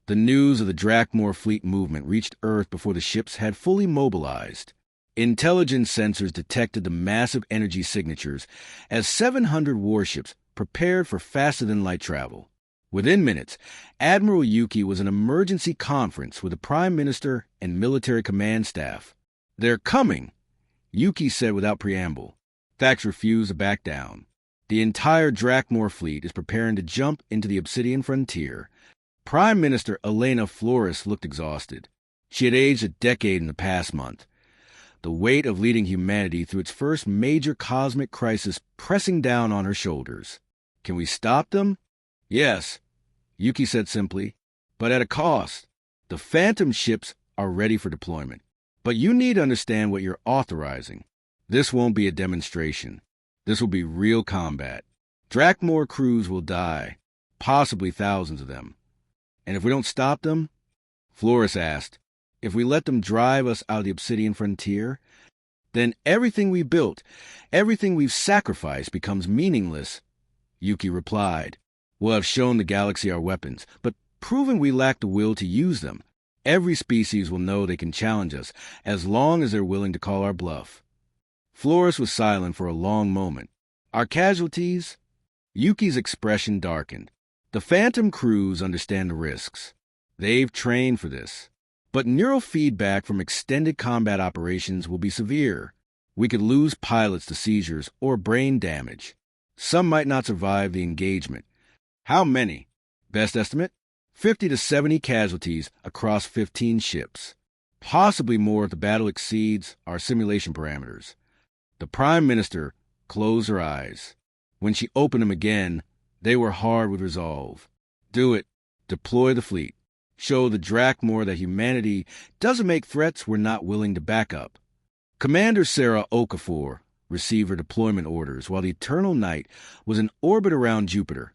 The news of the Drakmor fleet movement reached Earth before the ships had fully mobilized. Intelligence sensors detected the massive energy signatures as 700 warships prepared for faster-than-light travel. Within minutes, Admiral Yuki was in an emergency conference with the Prime Minister and military command staff. "They're coming," Yuki said without preamble. Thax refused to back down. The entire Drakmor fleet is preparing to jump into the Obsidian frontier. Prime Minister Elena Flores looked exhausted. She had aged a decade in the past month. The weight of leading humanity through its first major cosmic crisis pressing down on her shoulders. "Can we stop them?" "Yes," Yuki said simply, "but at a cost. The Phantom ships are ready for deployment. But you need to understand what you're authorizing. This won't be a demonstration. This will be real combat. Drakmor crews will die, possibly thousands of them. And if we don't stop them," Flores asked, "if we let them drive us out of the Obsidian frontier, then everything we built, everything we've sacrificed becomes meaningless." Yuki replied, "We'll have shown the galaxy our weapons, but proven we lack the will to use them. Every species will know they can challenge us as long as they're willing to call our bluff." Flores was silent for a long moment. "Our casualties?" Yuki's expression darkened. "The Phantom crews understand the risks. They've trained for this. But neural feedback from extended combat operations will be severe. We could lose pilots to seizures or brain damage. Some might not survive the engagement." "How many?" "Best estimate? 50 to 70 casualties across 15 ships. Possibly more if the battle exceeds our simulation parameters." The Prime Minister closed her eyes. When she opened them again, they were hard with resolve. "Do it. Deploy the fleet. Show the Drakmor that humanity doesn't make threats we're not willing to back up." Commander Sarah Okafor received her deployment orders while the Eternal Night was in orbit around Jupiter,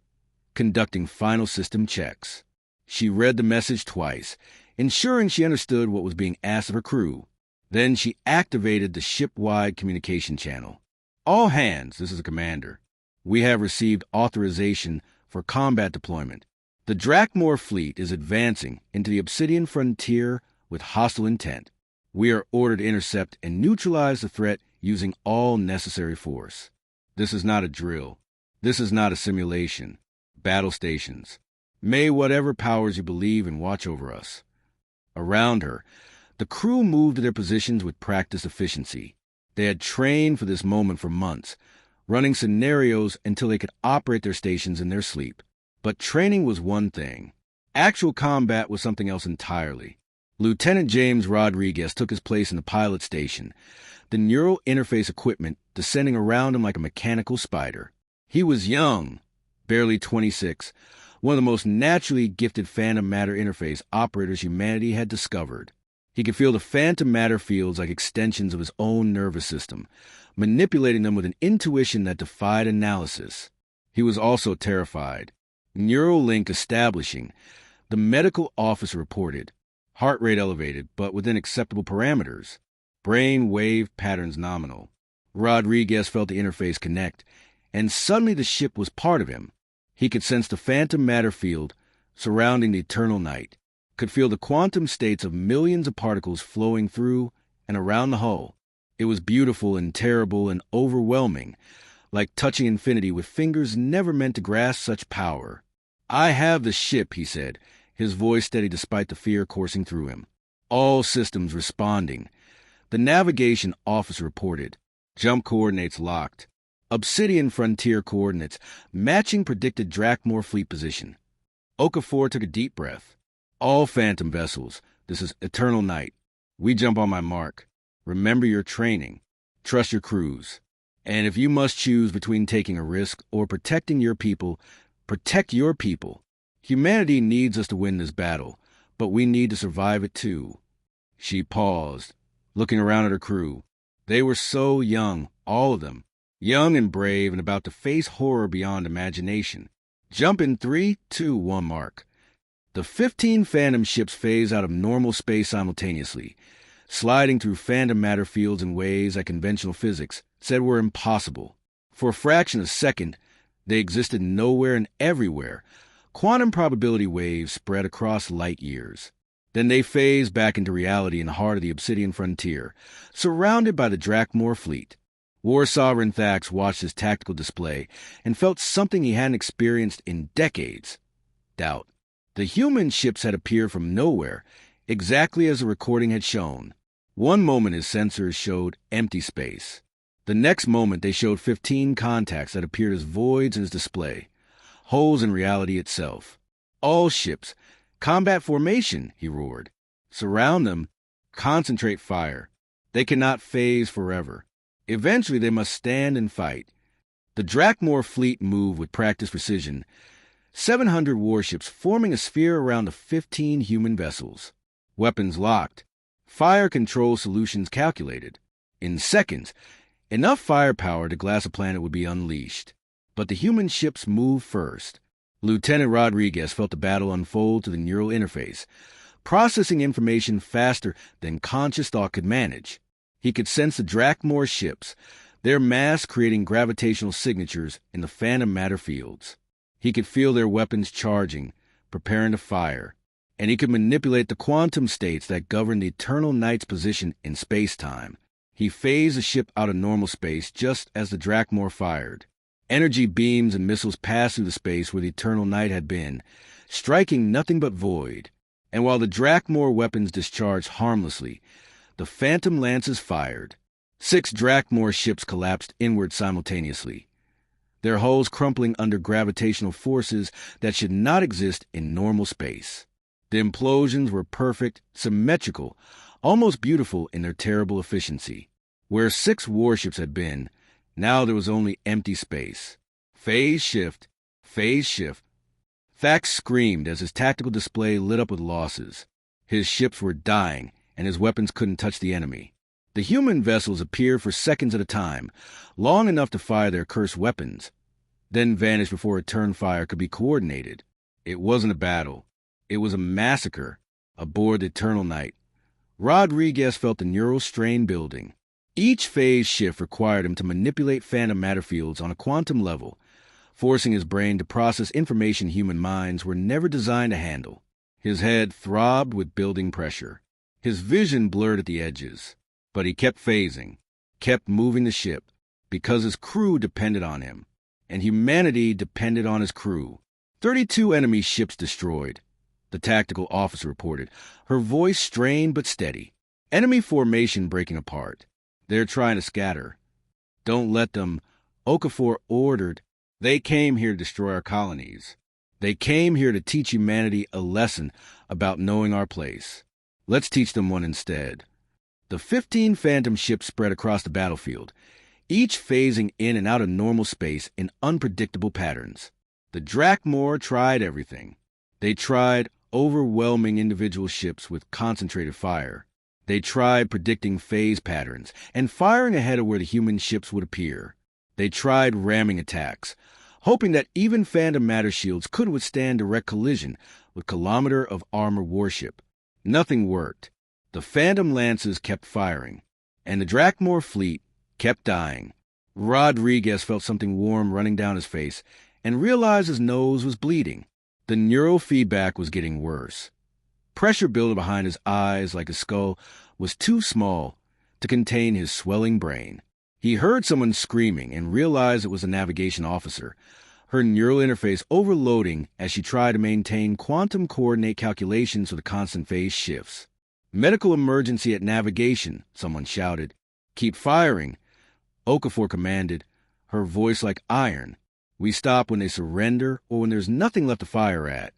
conducting final system checks. She read the message twice, ensuring she understood what was being asked of her crew. Then she activated the ship-wide communication channel. "All hands, this is the commander. We have received authorization for combat deployment. The Drakmor fleet is advancing into the Obsidian frontier with hostile intent. We are ordered to intercept and neutralize the threat using all necessary force. This is not a drill. This is not a simulation. Battle stations. May whatever powers you believe in watch over us." Around her, the crew moved to their positions with practiced efficiency. They had trained for this moment for months, running scenarios until they could operate their stations in their sleep. But training was one thing. Actual combat was something else entirely. Lieutenant James Rodriguez took his place in the pilot station, the neural interface equipment descending around him like a mechanical spider. He was young, barely 26, one of the most naturally gifted phantom matter interface operators humanity had discovered. He could feel the phantom matter fields like extensions of his own nervous system, manipulating them with an intuition that defied analysis. He was also terrified. Neural link establishing, the medical officer reported. Heart rate elevated, but within acceptable parameters. Brain wave patterns nominal. Rodriguez felt the interface connect, and suddenly the ship was part of him. He could sense the phantom matter field surrounding the Eternal Night, could feel the quantum states of millions of particles flowing through and around the hull. It was beautiful and terrible and overwhelming, like touching infinity with fingers never meant to grasp such power. "I have the ship," he said, his voice steady despite the fear coursing through him. All systems responding. The navigation officer reported. Jump coordinates locked. Obsidian frontier coordinates, matching predicted Drakmor fleet position. Okafor took a deep breath. "All Phantom vessels, this is Eternal Night. We jump on my mark. Remember your training. Trust your crews." And if you must choose between taking a risk or protecting your people, protect your people. Humanity needs us to win this battle, but we need to survive it too. She paused, looking around at her crew. They were so young, all of them, young and brave and about to face horror beyond imagination. Jump in 3, 2, 1 mark. The 15 Phantom ships phased out of normal space simultaneously, sliding through phantom matter fields in ways that conventional physics said were impossible. For a fraction of a second, they existed nowhere and everywhere. Quantum probability waves spread across light years. Then they phased back into reality in the heart of the Obsidian frontier, surrounded by the Drakmor fleet. War Sovereign Thax watched his tactical display and felt something he hadn't experienced in decades. Doubt. The human ships had appeared from nowhere, exactly as the recording had shown. One moment his sensors showed empty space. The next moment they showed 15 contacts that appeared as voids in his display, holes in reality itself. All ships. Combat formation, he roared. Surround them. Concentrate fire. They cannot phase forever. Eventually they must stand and fight. The Drakmor fleet moved with practiced precision, 700 warships forming a sphere around the 15 human vessels. Weapons locked. Fire control solutions calculated. In seconds, enough firepower to glass a planet would be unleashed. But the human ships moved first. Lieutenant Rodriguez felt the battle unfold to the neural interface, processing information faster than conscious thought could manage. He could sense the Drakmor ships, their mass creating gravitational signatures in the phantom matter fields. He could feel their weapons charging, preparing to fire, and he could manipulate the quantum states that govern the eternal night's position in space-time. He phased the ship out of normal space just as the Drakmor fired. Energy beams and missiles passed through the space where the eternal night had been, striking nothing but void. And while the Drakmor weapons discharged harmlessly, the phantom lances fired. 6 Drakmor ships collapsed inward simultaneously, their hulls crumpling under gravitational forces that should not exist in normal space. The implosions were perfect, symmetrical, almost beautiful in their terrible efficiency. Where 6 warships had been, now there was only empty space. Phase shift, phase shift. Thax screamed as his tactical display lit up with losses. His ships were dying, and his weapons couldn't touch the enemy. The human vessels appeared for seconds at a time, long enough to fire their cursed weapons, then vanished before a turn fire could be coordinated. It wasn't a battle. It was a massacre aboard the Eternal Night. Rodriguez felt the neural strain building. Each phase shift required him to manipulate phantom matter fields on a quantum level, forcing his brain to process information human minds were never designed to handle. His head throbbed with building pressure. His vision blurred at the edges. But he kept phasing, kept moving the ship, because his crew depended on him, and humanity depended on his crew. 32 enemy ships destroyed, the tactical officer reported, her voice strained but steady. Enemy formation breaking apart. They're trying to scatter. Don't let them. Okafor ordered. They came here to destroy our colonies. They came here to teach humanity a lesson about knowing our place. Let's teach them one instead. The 15 Phantom ships spread across the battlefield, each phasing in and out of normal space in unpredictable patterns. The Drakmor tried everything. They tried overwhelming individual ships with concentrated fire. They tried predicting phase patterns and firing ahead of where the human ships would appear. They tried ramming attacks, hoping that even phantom matter shields couldn't withstand direct collision with kilometer of armor warship. Nothing worked. The phantom lances kept firing, and the Drakmor fleet kept dying. Rodriguez felt something warm running down his face and realized his nose was bleeding. The neural feedback was getting worse. Pressure building behind his eyes like his skull was too small to contain his swelling brain. He heard someone screaming and realized it was a navigation officer, her neural interface overloading as she tried to maintain quantum coordinate calculations for the constant phase shifts. "Medical emergency at navigation," someone shouted. "Keep firing," Okafor commanded, her voice like iron. "We stop when they surrender or when there's nothing left to fire at."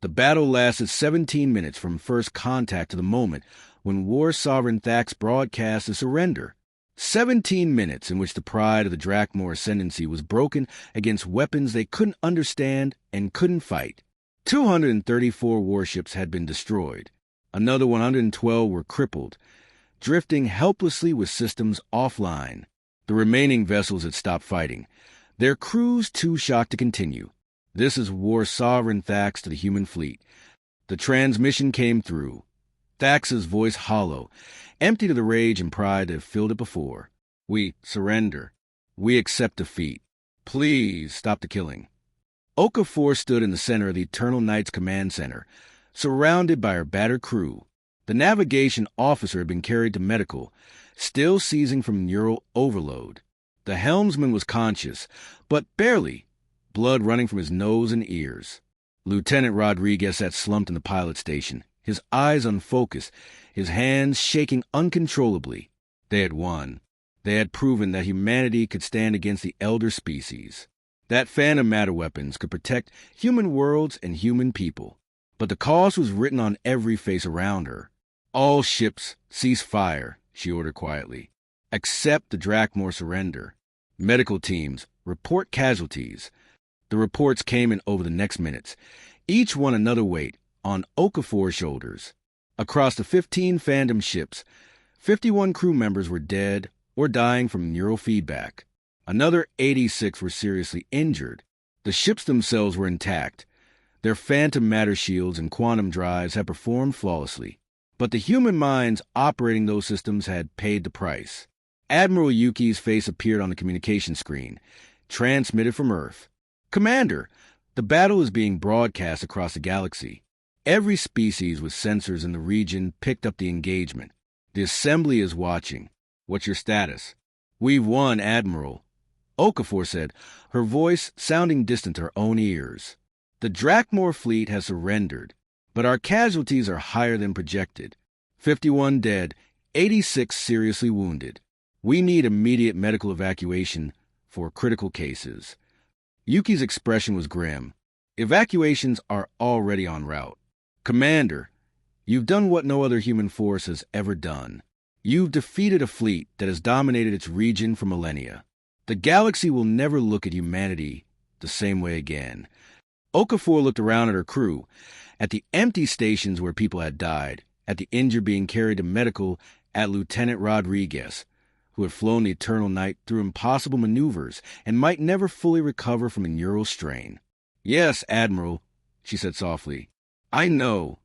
The battle lasted 17 minutes from first contact to the moment when War Sovereign Thax broadcast a surrender. 17 minutes in which the pride of the Drakmor Ascendancy was broken against weapons they couldn't understand and couldn't fight. 234 warships had been destroyed. Another 112 were crippled, drifting helplessly with systems offline. The remaining vessels had stopped fighting, their crews too shocked to continue. This is war sovereign Thax to the human fleet. The transmission came through, Thax's voice hollow, empty of the rage and pride that had filled it before. We surrender. We accept defeat. Please stop the killing. Okafor stood in the center of the Eternal Knight's command center, surrounded by her battered crew. The navigation officer had been carried to medical, still seizing from neural overload. The helmsman was conscious, but barely, blood running from his nose and ears. Lieutenant Rodriguez sat slumped in the pilot station, his eyes unfocused, his hands shaking uncontrollably. They had won. They had proven that humanity could stand against the elder species, that phantom matter weapons could protect human worlds and human people. But the cost was written on every face around her. All ships, cease fire, she ordered quietly. Accept the Drakmor surrender. Medical teams, report casualties. The reports came in over the next minutes, each one another weight on Okafor's shoulders. Across the 15 Phantom ships, 51 crew members were dead or dying from neural feedback. Another 86 were seriously injured. The ships themselves were intact. Their phantom matter shields and quantum drives had performed flawlessly. But the human minds operating those systems had paid the price. Admiral Yuki's face appeared on the communication screen, transmitted from Earth. Commander, the battle is being broadcast across the galaxy. Every species with sensors in the region picked up the engagement. The Assembly is watching. What's your status? We've won, Admiral, Okafor said, her voice sounding distant to her own ears. The Drakmor fleet has surrendered, but our casualties are higher than projected. 51 dead, 86 seriously wounded. We need immediate medical evacuation for critical cases. Yuki's expression was grim. Evacuations are already en route. Commander, you've done what no other human force has ever done. You've defeated a fleet that has dominated its region for millennia. The galaxy will never look at humanity the same way again. Okafor looked around at her crew, at the empty stations where people had died, at the injured being carried to medical, at Lieutenant Rodriguez, who had flown the Eternal Night through impossible maneuvers and might never fully recover from a neural strain. Yes, Admiral, she said softly. I know.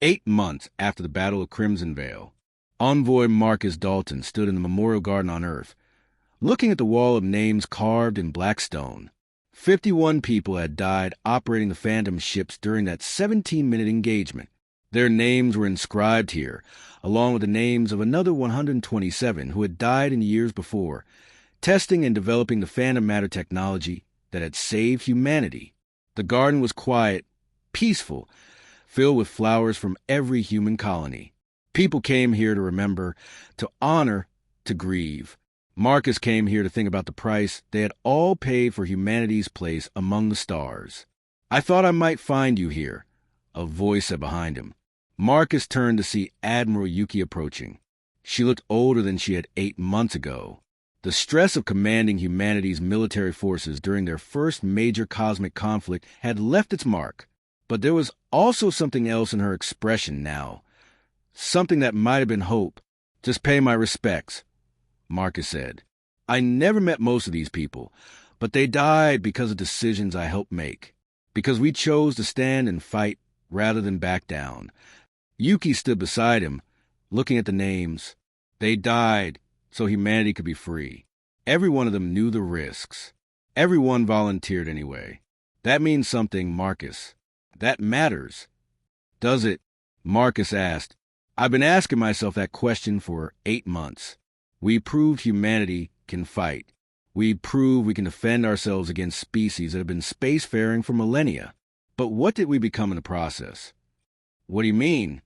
8 months after the Battle of Crimson Vale, Envoy Marcus Dalton stood in the Memorial Garden on Earth, looking at the wall of names carved in black stone. 51 people had died operating the Phantom ships during that 17-minute engagement. Their names were inscribed here, along with the names of another 127 who had died in years before, testing and developing the phantom matter technology that had saved humanity. The garden was quiet, peaceful, filled with flowers from every human colony. People came here to remember, to honor, to grieve. Marcus came here to think about the price they had all paid for humanity's place among the stars. I thought I might find you here, a voice said behind him. Marcus turned to see Admiral Yuki approaching. She looked older than she had 8 months ago. The stress of commanding humanity's military forces during their first major cosmic conflict had left its mark. But there was also something else in her expression now. Something that might have been hope. Just pay my respects, Marcus said. I never met most of these people, but they died because of decisions I helped make. Because we chose to stand and fight rather than back down. Yuki stood beside him, looking at the names. They died so humanity could be free. Every one of them knew the risks. Everyone volunteered anyway. That means something, Marcus. That matters. Does it? Marcus asked. I've been asking myself that question for 8 months. We proved humanity can fight. We proved we can defend ourselves against species that have been spacefaring for millennia. But what did we become in the process? What do you mean?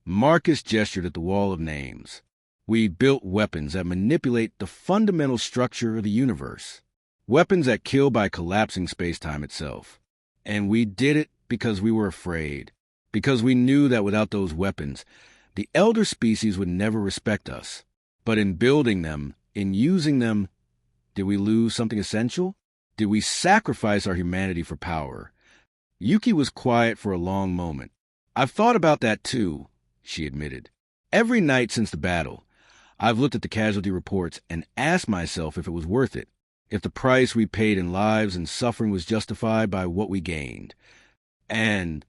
Marcus gestured at the wall of names. We built weapons that manipulate the fundamental structure of the universe. Weapons that kill by collapsing space-time itself. And we did it because we were afraid. Because we knew that without those weapons, the elder species would never respect us. But in building them, in using them, did we lose something essential? Did we sacrifice our humanity for power? Yuki was quiet for a long moment. I've thought about that too, she admitted. Every night since the battle, I've looked at the casualty reports and asked myself if it was worth it, if the price we paid in lives and suffering was justified by what we gained. And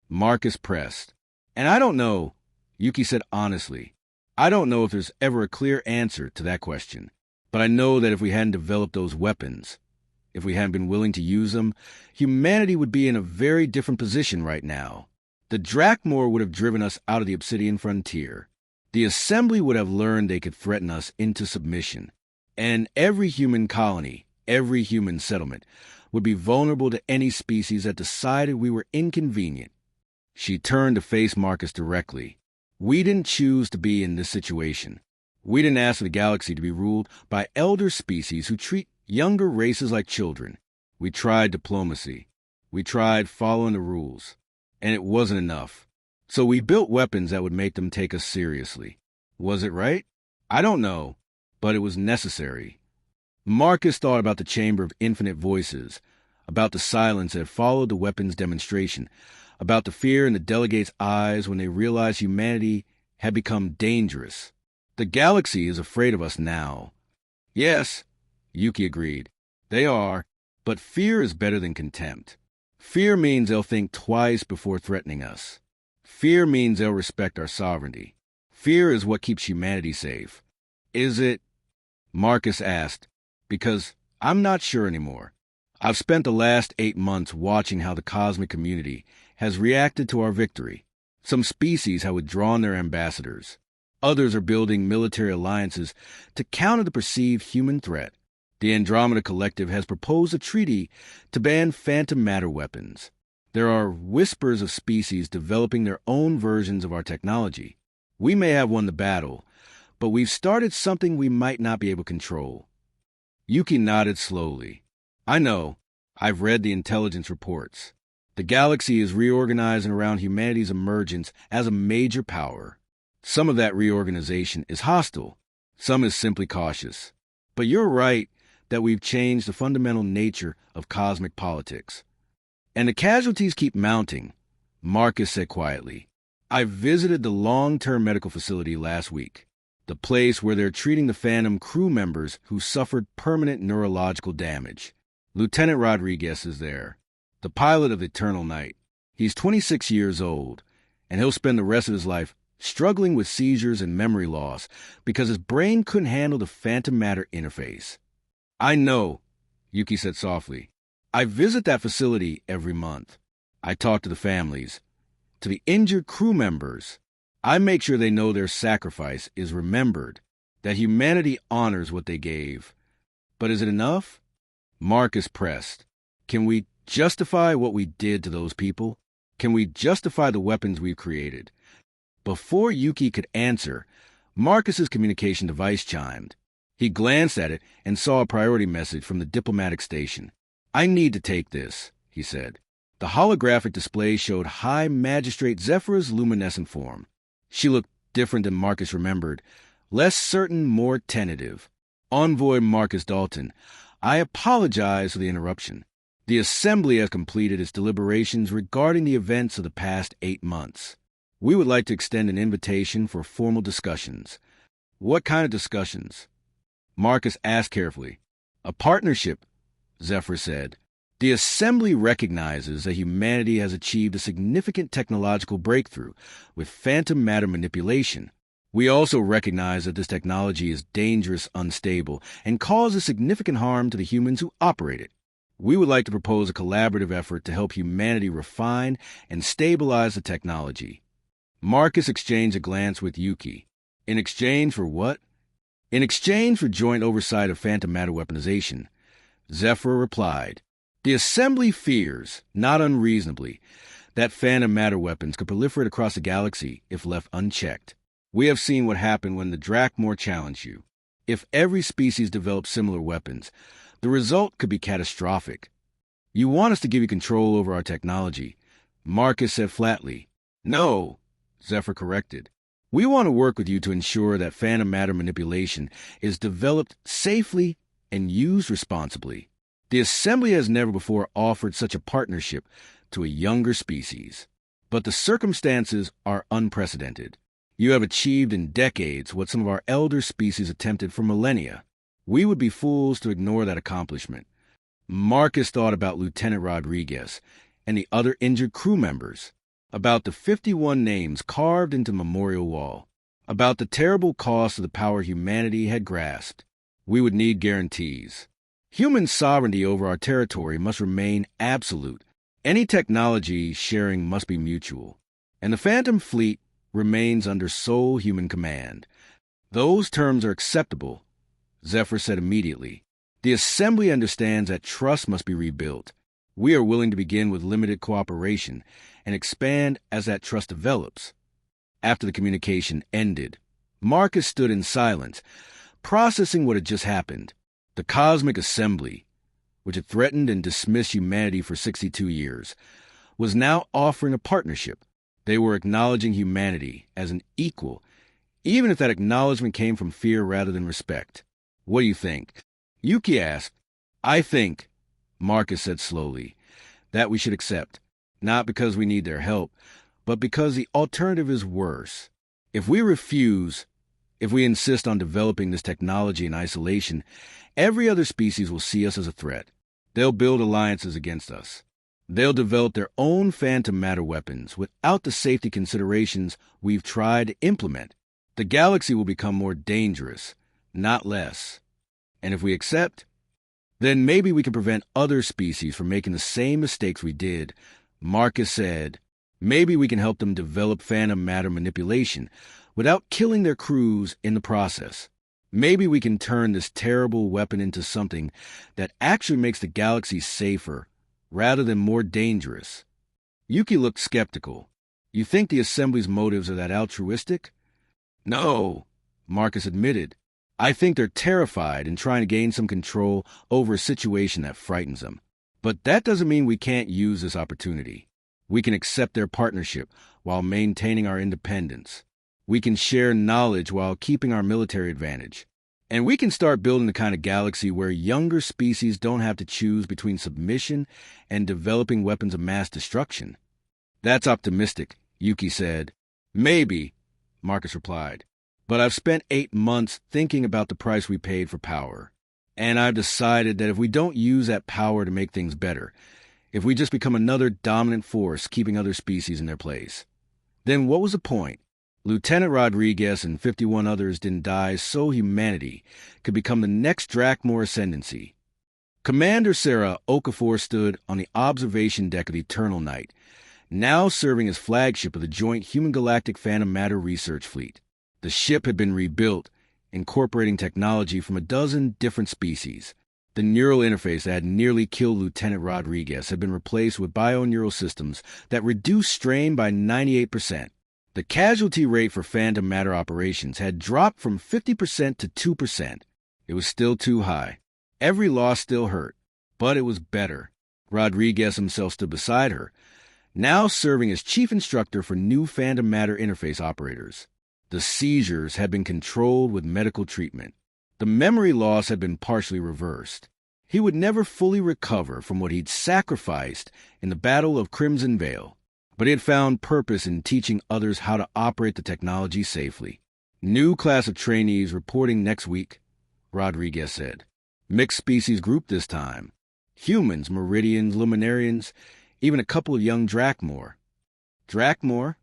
Marcus pressed. And I don't know, Yuki said honestly. I don't know if there's ever a clear answer to that question. But I know that if we hadn't developed those weapons, if we hadn't been willing to use them, humanity would be in a very different position right now. The Drakmor would have driven us out of the Obsidian frontier. The Assembly would have learned they could threaten us into submission. And every human colony, every human settlement, would be vulnerable to any species that decided we were inconvenient. She turned to face Marcus directly. We didn't choose to be in this situation. We didn't ask the galaxy to be ruled by elder species who treat younger races like children. We tried diplomacy. We tried following the rules. And it wasn't enough. So we built weapons that would make them take us seriously. Was it right? I don't know, but it was necessary. Marcus thought about the Chamber of Infinite Voices, about the silence that followed the weapons demonstration, about the fear in the delegates' eyes when they realized humanity had become dangerous. The galaxy is afraid of us now. Yes, Yuki agreed. They are, but fear is better than contempt. Fear means they'll think twice before threatening us. Fear means they'll respect our sovereignty. Fear is what keeps humanity safe. Is it? Marcus asked, because I'm not sure anymore. I've spent the last 8 months watching how the cosmic community has reacted to our victory. Some species have withdrawn their ambassadors. Others are building military alliances to counter the perceived human threat. The Andromeda Collective has proposed a treaty to ban phantom matter weapons. There are whispers of species developing their own versions of our technology. We may have won the battle, but we've started something we might not be able to control. Yuki nodded slowly. I know. I've read the intelligence reports. The galaxy is reorganizing around humanity's emergence as a major power. Some of that reorganization is hostile. Some is simply cautious. But you're right that we've changed the fundamental nature of cosmic politics. And the casualties keep mounting, Marcus said quietly. I visited the long-term medical facility last week, the place where they're treating the Phantom crew members who suffered permanent neurological damage. Lieutenant Rodriguez is there, the pilot of Eternal Night. He's 26 years old, and he'll spend the rest of his life struggling with seizures and memory loss because his brain couldn't handle the phantom matter interface. I know, Yuki said softly. I visit that facility every month. I talk to the families, to the injured crew members. I make sure they know their sacrifice is remembered, that humanity honors what they gave. But is it enough? Marcus pressed. Can we justify what we did to those people? Can we justify the weapons we've created? Before Yuki could answer, Marcus's communication device chimed. He glanced at it and saw a priority message from the diplomatic station. I need to take this, he said. The holographic display showed High Magistrate Zephyra's luminescent form. She looked different than Marcus remembered, less certain, more tentative. Envoy Marcus Dalton, I apologize for the interruption. The Assembly has completed its deliberations regarding the events of the past 8 months. We would like to extend an invitation for formal discussions. What kind of discussions? Marcus asked carefully. A partnership, Zephyr said. The Assembly recognizes that humanity has achieved a significant technological breakthrough with phantom matter manipulation. We also recognize that this technology is dangerous, unstable, and causes significant harm to the humans who operate it. We would like to propose a collaborative effort to help humanity refine and stabilize the technology. Marcus exchanged a glance with Yuki. In exchange for what? In exchange for joint oversight of phantom matter weaponization, Zephyr replied, The Assembly fears, not unreasonably, that phantom matter weapons could proliferate across the galaxy if left unchecked. We have seen what happened when the Drakmor challenged you. If every species developed similar weapons, the result could be catastrophic. You want us to give you control over our technology, Marcus said flatly. No, Zephyr corrected. We want to work with you to ensure that phantom matter manipulation is developed safely and used responsibly. The Assembly has never before offered such a partnership to a younger species. But the circumstances are unprecedented. You have achieved in decades what some of our elder species attempted for millennia. We would be fools to ignore that accomplishment. Marcus thought about Lieutenant Rodriguez and the other injured crew members, about the 51 names carved into the memorial wall, about the terrible cost of the power humanity had grasped. We would need guarantees. Human sovereignty over our territory must remain absolute. Any technology sharing must be mutual. And the Phantom Fleet remains under sole human command. Those terms are acceptable, Zephyr said immediately. The Assembly understands that trust must be rebuilt. We are willing to begin with limited cooperation and expand as that trust develops. After the communication ended, Marcus stood in silence, processing what had just happened. The Cosmic Assembly, which had threatened and dismissed humanity for 62 years, was now offering a partnership. They were acknowledging humanity as an equal, even if that acknowledgement came from fear rather than respect. What do you think? Yuki asked. I think, Marcus said slowly, that we should accept, not because we need their help, but because the alternative is worse. If we refuse, if we insist on developing this technology in isolation, every other species will see us as a threat. They'll build alliances against us. They'll develop their own phantom matter weapons without the safety considerations we've tried to implement. The galaxy will become more dangerous, not less. And if we accept, then maybe we can prevent other species from making the same mistakes we did. Marcus said, maybe we can help them develop phantom matter manipulation without killing their crews in the process. Maybe we can turn this terrible weapon into something that actually makes the galaxy safer rather than more dangerous. Yuki looked skeptical. You think the Assembly's motives are that altruistic? No, Marcus admitted. I think they're terrified and trying to gain some control over a situation that frightens them. But that doesn't mean we can't use this opportunity. We can accept their partnership while maintaining our independence. We can share knowledge while keeping our military advantage. And we can start building the kind of galaxy where younger species don't have to choose between submission and developing weapons of mass destruction. That's optimistic, Yuki said. Maybe, Marcus replied. But I've spent 8 months thinking about the price we paid for power. And I've decided that if we don't use that power to make things better, if we just become another dominant force keeping other species in their place, then what was the point? Lieutenant Rodriguez and 51 others didn't die so humanity could become the next Drakmor ascendancy. Commander Sarah Okafor stood on the observation deck of the Eternal Night, now serving as flagship of the joint Human Galactic Phantom Matter Research Fleet. The ship had been rebuilt, incorporating technology from a dozen different species. The neural interface that had nearly killed Lieutenant Rodriguez had been replaced with bioneural systems that reduced strain by 98%. The casualty rate for phantom matter operations had dropped from 50% to 2%. It was still too high. Every loss still hurt, but it was better. Rodriguez himself stood beside her, now serving as chief instructor for new phantom matter interface operators. The seizures had been controlled with medical treatment. The memory loss had been partially reversed. He would never fully recover from what he'd sacrificed in the Battle of Crimson Vale, but he had found purpose in teaching others how to operate the technology safely. New class of trainees reporting next week, Rodriguez said. Mixed species group this time. Humans, Meridians, Luminarians, even a couple of young Drakmor. Drakmor?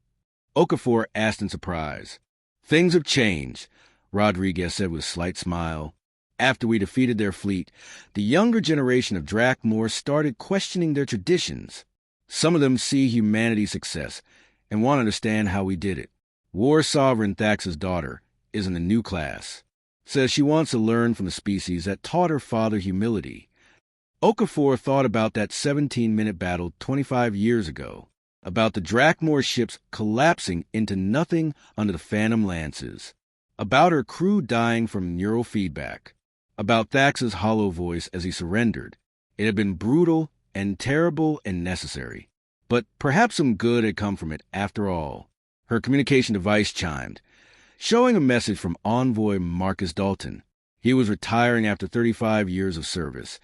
Okafor asked in surprise. Things have changed, Rodriguez said with a slight smile. After we defeated their fleet, the younger generation of Drakmor started questioning their traditions. Some of them see humanity's success and want to understand how we did it. War Sovereign Thax's daughter is in the new class. Says she wants to learn from the species that taught her father humility. Okafor thought about that 17-minute battle 25 years ago, about the Drakmor ships collapsing into nothing under the Phantom Lances, about her crew dying from neural feedback, about Thax's hollow voice as he surrendered. It had been brutal and terrible and necessary, but perhaps some good had come from it after all. Her communication device chimed. showing a message from Envoy Marcus Dalton. He was retiring after 35 years of service,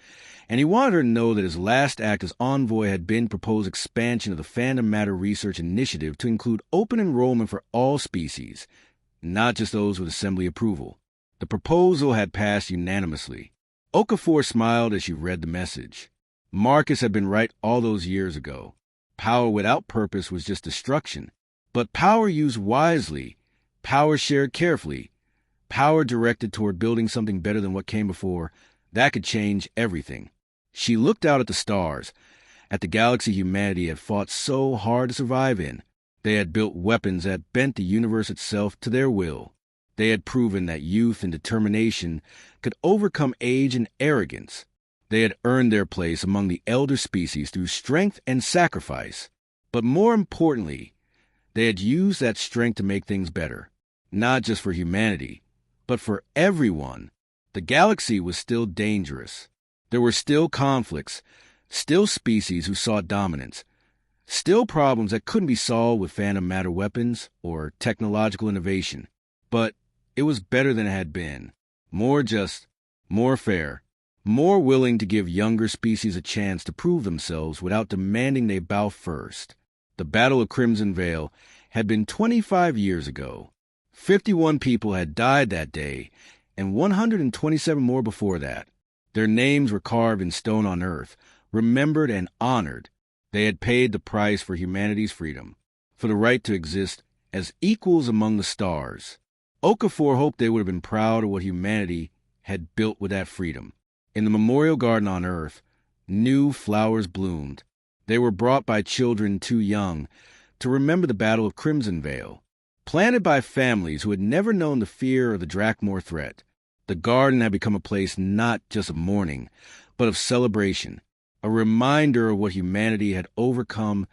and he wanted her to know that his last act as Envoy had been proposed expansion of the Phantom Matter Research Initiative to include open enrollment for all species, not just those with Assembly approval. The proposal had passed unanimously. Okafor smiled as she read the message. Marcus had been right all those years ago. Power without purpose was just destruction. But power used wisely, power shared carefully, power directed toward building something better than what came before, that could change everything. She looked out at the stars, at the galaxy humanity had fought so hard to survive in. They had built weapons that bent the universe itself to their will. They had proven that youth and determination could overcome age and arrogance. They had earned their place among the elder species through strength and sacrifice. But more importantly, they had used that strength to make things better, not just for humanity, but for everyone. The galaxy was still dangerous. There were still conflicts, still species who sought dominance, still problems that couldn't be solved with phantom matter weapons or technological innovation. But it was better than it had been. More just, more fair, more willing to give younger species a chance to prove themselves without demanding they bow first. The Battle of Crimson Vale had been 25 years ago. 51 people had died that day, and 127 more before that. Their names were carved in stone on Earth, remembered and honored. They had paid the price for humanity's freedom, for the right to exist as equals among the stars. Okafor hoped they would have been proud of what humanity had built with that freedom. In the memorial garden on Earth, new flowers bloomed. They were brought by children too young to remember the Battle of Crimson Vale. Planted by families who had never known the fear of the Drakmor threat, the garden had become a place not just of mourning, but of celebration, a reminder of what humanity had overcome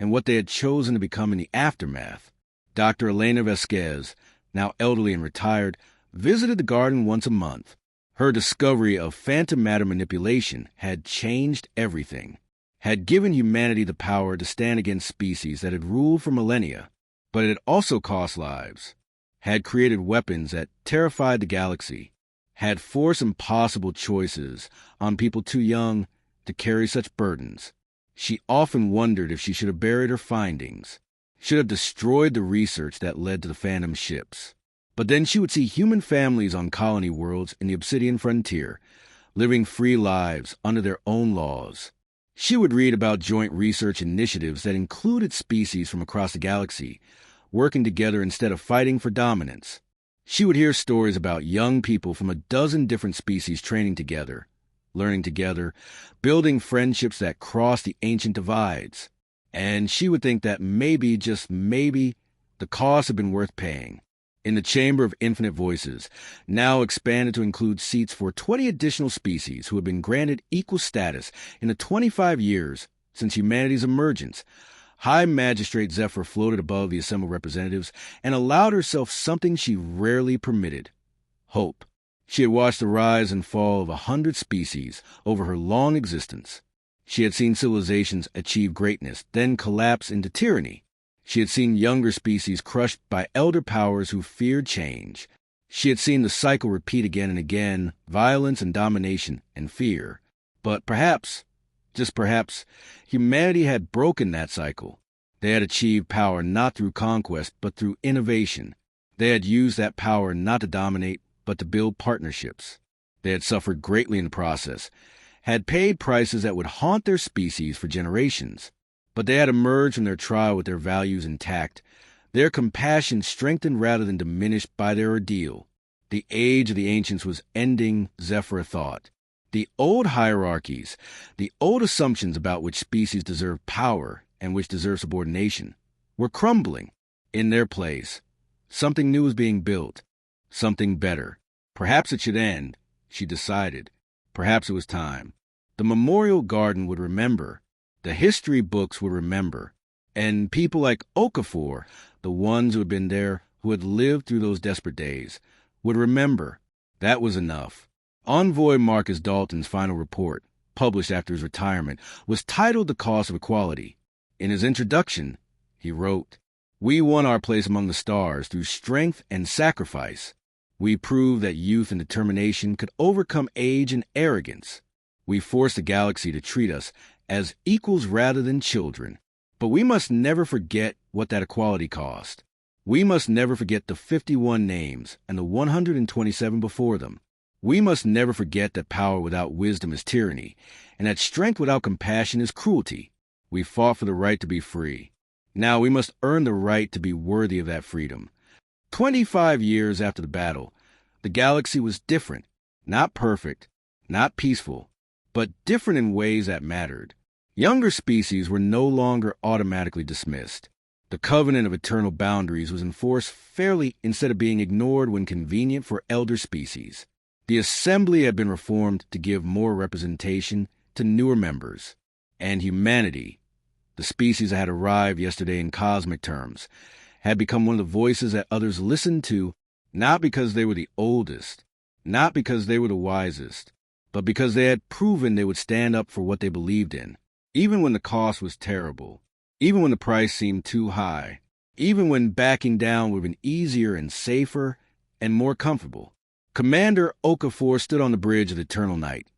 and what they had chosen to become in the aftermath. Dr. Elena Vasquez, now elderly and retired, visited the garden once a month. Her discovery of phantom matter manipulation had changed everything, had given humanity the power to stand against species that had ruled for millennia. But it had also cost lives, had created weapons that terrified the galaxy, had forced impossible choices on people too young to carry such burdens. She often wondered if she should have buried her findings, should have destroyed the research that led to the Phantom ships. But then she would see human families on colony worlds in the Obsidian frontier, living free lives under their own laws. She would read about joint research initiatives that included species from across the galaxy, working together instead of fighting for dominance. She would hear stories about young people from a dozen different species training together, learning together, building friendships that crossed the ancient divides. And she would think that maybe, just maybe, the cost had been worth paying. In the Chamber of Infinite Voices, now expanded to include seats for 20 additional species who had been granted equal status in the 25 years since humanity's emergence, High Magistrate Zephyr floated above the assembled representatives and allowed herself something she rarely permitted: hope. She had watched the rise and fall of 100 species over her long existence. She had seen civilizations achieve greatness, then collapse into tyranny. She had seen younger species crushed by elder powers who feared change. She had seen the cycle repeat again and again, violence and domination and fear. But perhaps, just perhaps, humanity had broken that cycle. They had achieved power not through conquest, but through innovation. They had used that power not to dominate, but to build partnerships. They had suffered greatly in the process, had paid prices that would haunt their species for generations. But they had emerged from their trial with their values intact, their compassion strengthened rather than diminished by their ordeal. The age of the ancients was ending, Zephyr thought. The old hierarchies, the old assumptions about which species deserve power and which deserve subordination, were crumbling. In their place, something new was being built, something better. Perhaps it should end, she decided. Perhaps it was time. The memorial garden would remember. The history books would remember. And people like Okafor, the ones who had been there, who had lived through those desperate days, would remember. That was enough. Envoy Marcus Dalton's final report, published after his retirement, was titled The Cost of Equality. In his introduction, he wrote, We won our place among the stars through strength and sacrifice. We proved that youth and determination could overcome age and arrogance. We forced the galaxy to treat us as equals rather than children. But we must never forget what that equality cost. We must never forget the 51 names and the 127 before them. We must never forget that power without wisdom is tyranny, and that strength without compassion is cruelty. We fought for the right to be free. Now we must earn the right to be worthy of that freedom. 25 years after the battle, the galaxy was different, not perfect, not peaceful, but different in ways that mattered. Younger species were no longer automatically dismissed. The covenant of eternal boundaries was enforced fairly instead of being ignored when convenient for elder species. The assembly had been reformed to give more representation to newer members. And humanity, the species that had arrived yesterday in cosmic terms, had become one of the voices that others listened to, not because they were the oldest, not because they were the wisest, but because they had proven they would stand up for what they believed in, even when the cost was terrible, even when the price seemed too high, even when backing down would have been easier and safer and more comfortable. Commander Okafor stood on the bridge of the Eternal Night,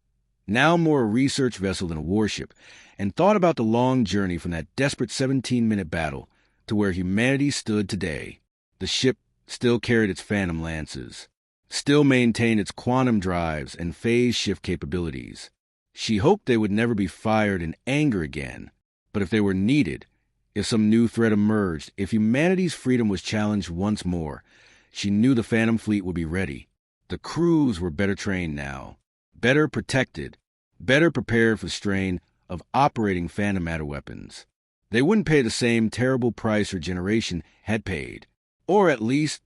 now more a research vessel than a warship, and thought about the long journey from that desperate 17-minute battle to where humanity stood today. The ship still carried its phantom lances, still maintained its quantum drives and phase shift capabilities. She hoped they would never be fired in anger again, but if they were needed, if some new threat emerged, if humanity's freedom was challenged once more, she knew the Phantom Fleet would be ready. The crews were better trained now, better protected, better prepared for the strain of operating phantom matter weapons. They wouldn't pay the same terrible price her generation had paid, or at least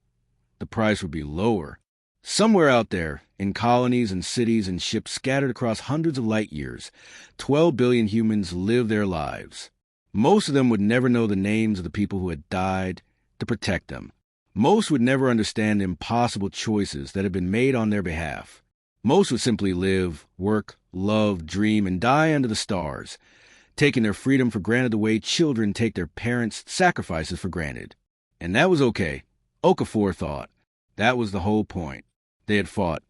the price would be lower. Somewhere out there, in colonies and cities and ships scattered across hundreds of light years, 12 billion humans lived their lives. Most of them would never know the names of the people who had died to protect them. Most would never understand the impossible choices that had been made on their behalf. Most would simply live, work, love, dream, and die under the stars, taking their freedom for granted the way children take their parents' sacrifices for granted. And that was okay. Okafor thought. That was the whole point. They had fought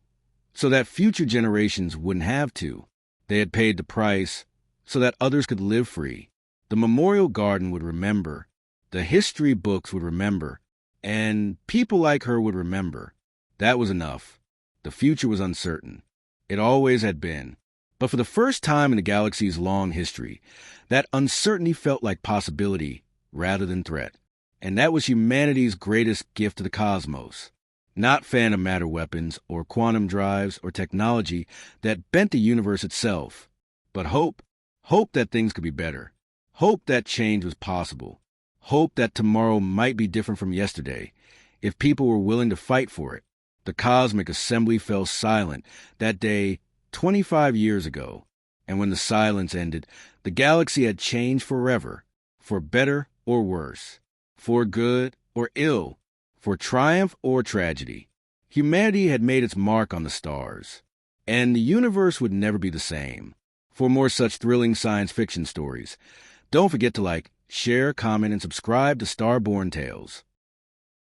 so that future generations wouldn't have to. They had paid the price so that others could live free. The memorial garden would remember. The history books would remember. And people like her would remember. That was enough. The future was uncertain. It always had been. But for the first time in the galaxy's long history, that uncertainty felt like possibility rather than threat. And that was humanity's greatest gift to the cosmos. Not phantom matter weapons or quantum drives or technology that bent the universe itself, but hope. Hope that things could be better. Hope that change was possible. Hope that tomorrow might be different from yesterday, if people were willing to fight for it. The cosmic assembly fell silent that day 25 years ago, and when the silence ended, the galaxy had changed forever, for better or worse, for good or ill, for triumph or tragedy. Humanity had made its mark on the stars, and the universe would never be the same. For more such thrilling science fiction stories, don't forget to like, share, comment, and subscribe to Starborn Tales.